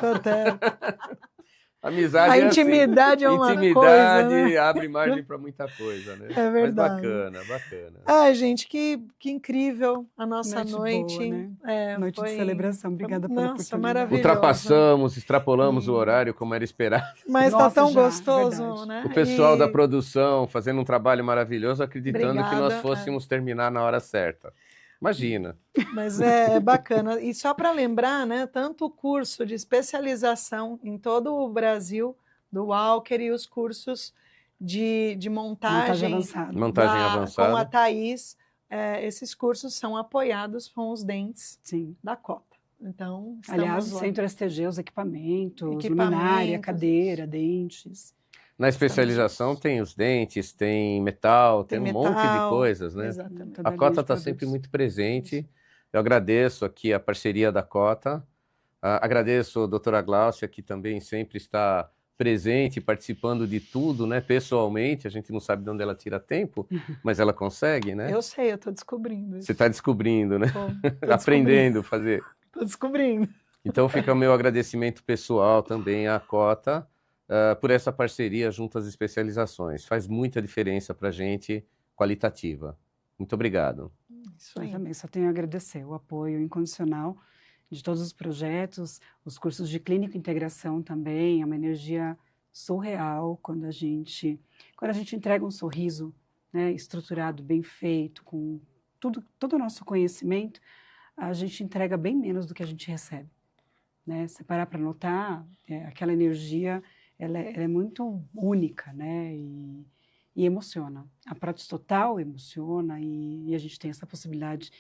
Amizade a é intimidade assim. é uma Intimidade coisa, né? abre margem para muita coisa, né? É verdade. Mas bacana. Ai, gente, que incrível a nossa noite. Boa, né? Noite foi... de celebração. Obrigada pela oportunidade. Maravilhoso. Ultrapassamos, extrapolamos o horário como era esperado. Mas está tão gostoso, né? O pessoal da produção fazendo um trabalho maravilhoso, acreditando que nós Obrigada, fôssemos terminar na hora certa. Imagina. Mas é bacana. E só para lembrar, né, tanto o curso de especialização em todo o Brasil, do Walker, e os cursos de montagem avançada. Montagem avançada. Com a Thaís, esses cursos são apoiados com os dentes da cota. Então, aliás, o Centro STG, os equipamentos, luminária, cadeira, dentes. Na especialização tem os dentes, tem metal, tem um monte de coisas, né? Exatamente. A Cota está sempre muito presente. Eu agradeço aqui a parceria da Cota. Agradeço a doutora Gláucia, que também sempre está presente, participando de tudo, né? Pessoalmente, a gente não sabe de onde ela tira tempo, mas ela consegue, né? Eu sei, eu estou descobrindo isso. Você está descobrindo, né? Tô aprendendo a fazer. Estou descobrindo. Então fica o meu agradecimento pessoal também à Cota, por essa parceria junto às especializações. Faz muita diferença para a gente, qualitativa. Muito obrigado. Isso aí. Eu também só tenho a agradecer o apoio incondicional de todos os projetos, os cursos de clínica e integração também, é uma energia surreal quando a gente entrega um sorriso, né, estruturado, bem feito, com todo o nosso conhecimento, a gente entrega bem menos do que a gente recebe. Né? Se parar para notar, aquela energia ela é muito única, né? E emociona. A prótese total emociona e a gente tem essa possibilidade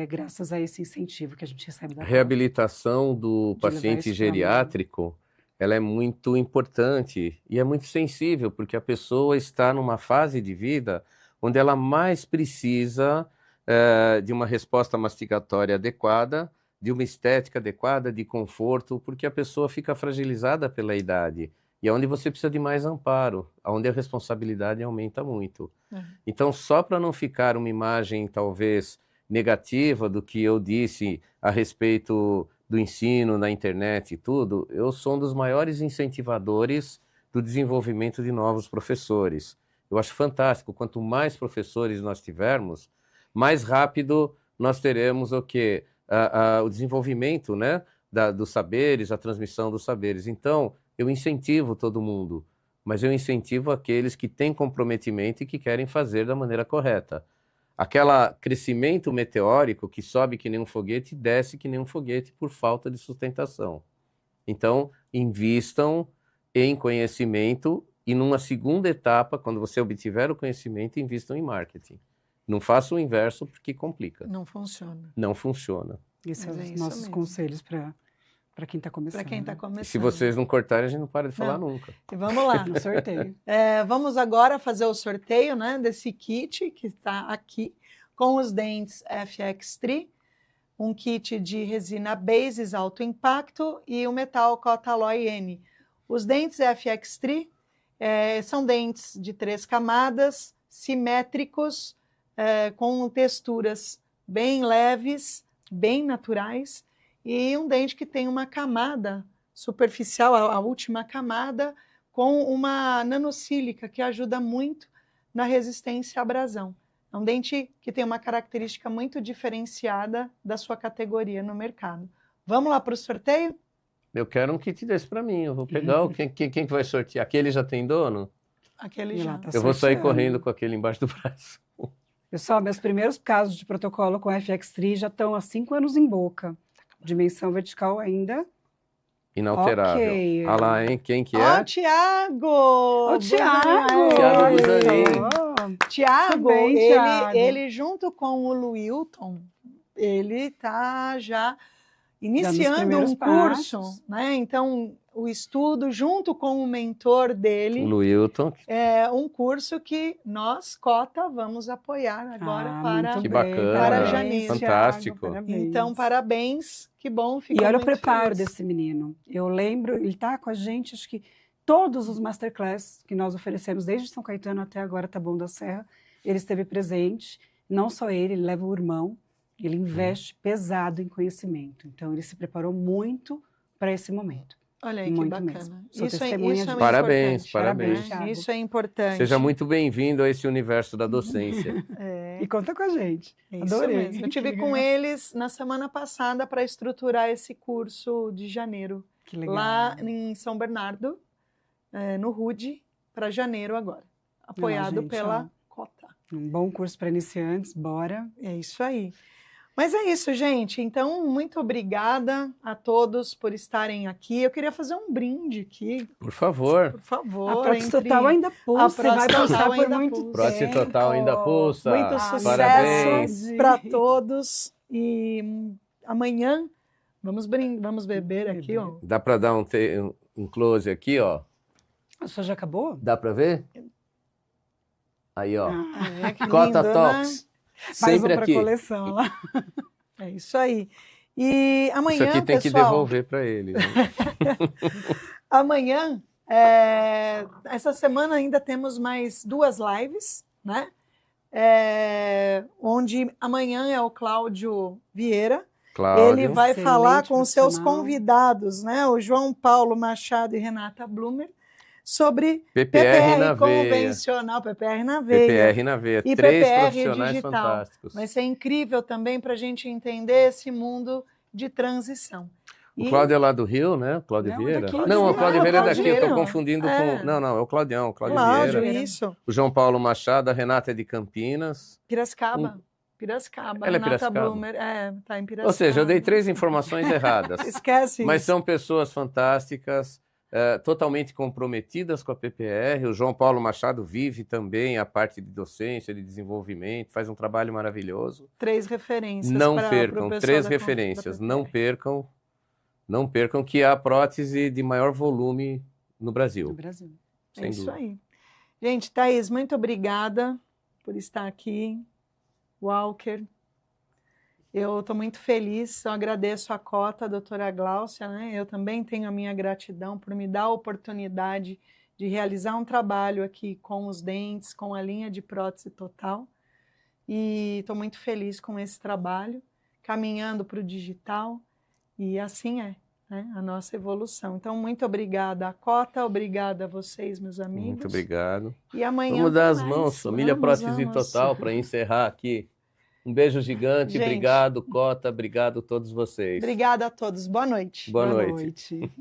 graças a esse incentivo que a gente recebe da reabilitação do paciente geriátrico, ela é muito importante e é muito sensível, porque a pessoa está numa fase de vida onde ela mais precisa de uma resposta mastigatória adequada, de uma estética adequada, de conforto, porque a pessoa fica fragilizada pela idade. E é onde você precisa de mais amparo, onde a responsabilidade aumenta muito. Então, só para não ficar uma imagem, talvez, negativa do que eu disse a respeito do ensino na internet e tudo, eu sou um dos maiores incentivadores do desenvolvimento de novos professores. Eu acho fantástico, quanto mais professores nós tivermos, mais rápido nós teremos o quê? O desenvolvimento, né, dos saberes, a transmissão dos saberes. Então, eu incentivo todo mundo, mas eu incentivo aqueles que têm comprometimento e que querem fazer da maneira correta. Aquele crescimento meteórico que sobe que nem um foguete e desce que nem um foguete por falta de sustentação. Então, invistam em conhecimento e numa segunda etapa, quando você obtiver o conhecimento, invistam em marketing. Não façam o inverso porque complica. Não funciona. Não funciona. Esses Mas são é os isso nossos mesmo. conselhos para quem está começando. Para quem está né? começando. E se vocês não cortarem, a gente não para de falar Não. nunca. E vamos lá. No sorteio. Vamos agora fazer o sorteio, né, desse kit que está aqui, com os dentes FX3, um kit de resina Bases alto impacto e o metal Cotaloy N. Os dentes FX3 são dentes de 3 camadas, simétricos, com texturas bem leves, bem naturais, e um dente que tem uma camada superficial, a última camada, com uma nanocílica que ajuda muito na resistência à abrasão. É um dente que tem uma característica muito diferenciada da sua categoria no mercado. Vamos lá para o sorteio? Eu quero um kit desse para mim. Eu vou pegar quem que vai sortear. Aquele já tem dono? Aquele E já. lá tá Eu vou sair sorteando. correndo com aquele embaixo do braço. Pessoal, meus primeiros casos de protocolo com FX3 já estão há 5 anos em boca. Dimensão vertical ainda. Inalterável. Ok. Olha lá, hein? Quem que Ó, é? Tiago! Ô, Tiago! Tiago Buzanin. Buzanin. Tiago, Também, Tiago. ele junto com o Luilton, ele está já iniciando primeiros um curso, passos. né? Então, o estudo junto com o mentor dele, O Luilton. é um curso que nós, Cota, vamos apoiar agora para... muito Que bem. bacana. para Parabéns, janeiro. Fantástico. Thiago, parabéns. Então, parabéns, que bom, fico E olha o muito preparo feliz. desse menino. Eu lembro, ele está com a gente, acho que todos os masterclass que nós oferecemos, desde São Caetano até agora Taboão da Serra, ele esteve presente. Não só ele leva o irmão, ele investe pesado em conhecimento. Então, ele se preparou muito para esse momento. Olha aí que Muito bacana. mesmo. Sou Isso testemunha isso disso. Parabéns, importante, parabéns. né? Thiago. Isso é importante. Seja muito bem-vindo a esse universo da docência. É, E conta com a gente. isso Adorei. mesmo. Eu tive Que com legal. eles na semana passada para estruturar esse curso de janeiro, Que legal. lá em São Bernardo, no RUD, para janeiro agora, apoiado gente, pela Cota. Um bom curso para iniciantes, bora. É isso aí. Mas é isso, gente. Então, muito obrigada a todos por estarem aqui. Eu queria fazer um brinde aqui, Por favor. por favor. A Prótese entre- Total ainda pulsa, Prótese vai Total pulsar por ainda muito pulsa. tempo. Prótese Total ainda pulsa. Muito Parabéns. sucesso para todos. E amanhã vamos beber aqui, ó. Dá para dar um close aqui, ó? A sua já acabou? Dá para ver? Aí, ó. É, que Cota lindo, Talks. Mais um Sempre para aqui. coleção lá. É isso aí. E amanhã, Isso aqui tem que pessoal, devolver para ele. Né? amanhã, essa semana ainda temos mais 2 lives, né? Onde amanhã é o Cláudio Vieira. Cláudio. Ele vai Excelente falar com os seus profissional. convidados, né? O João Paulo Machado e Renata Blumer, sobre PPR na veia. convencional, PPR na veia. PPR na veia. E 3 PPR profissionais digital. fantásticos. Vai ser incrível também para a gente entender esse mundo de transição. O Cláudio é lá do Rio, né? O Cláudio Não, é Vieira. daqui. Não, o Cláudio Ah, Vieira é Cláudio daqui, eu estou Vieira. confundindo É. com... Não, é o Claudião, o Cláudio Cláudio, Vieira. isso. O João Paulo Machado, a Renata é de Campinas. Piracicaba. Piracicaba. Ela é Renata Piracicaba? Blumer, tá em Piracicaba. Ou seja, eu dei 3 informações erradas. Esquece Mas isso. são pessoas fantásticas, totalmente comprometidas com a PPR. O João Paulo Machado vive também a parte de docência, de desenvolvimento, faz um trabalho maravilhoso. 3 referências. Não pro percam, pessoal 3 da referências. da Não PPR. percam que é a prótese de maior volume no No Brasil. Brasil. É Sem isso dúvida. aí. Gente, Thaís, muito obrigada por estar aqui. Walker. Eu estou muito feliz, eu agradeço a Cota, a doutora Gláucia, né? Eu também tenho a minha gratidão por me dar a oportunidade de realizar um trabalho aqui com os dentes, com a linha de prótese total. E estou muito feliz com esse trabalho, caminhando para o digital, e assim é, né? A nossa evolução. Então, muito obrigada, Cota, obrigada a vocês, meus amigos. Muito obrigado. E amanhã Vamos dar as tem mãos, mais. família Prótese Vamos. Total, para encerrar aqui. Um beijo gigante, Gente. obrigado, Cota, obrigado a todos vocês. Obrigada a todos. Boa noite. Boa noite. noite.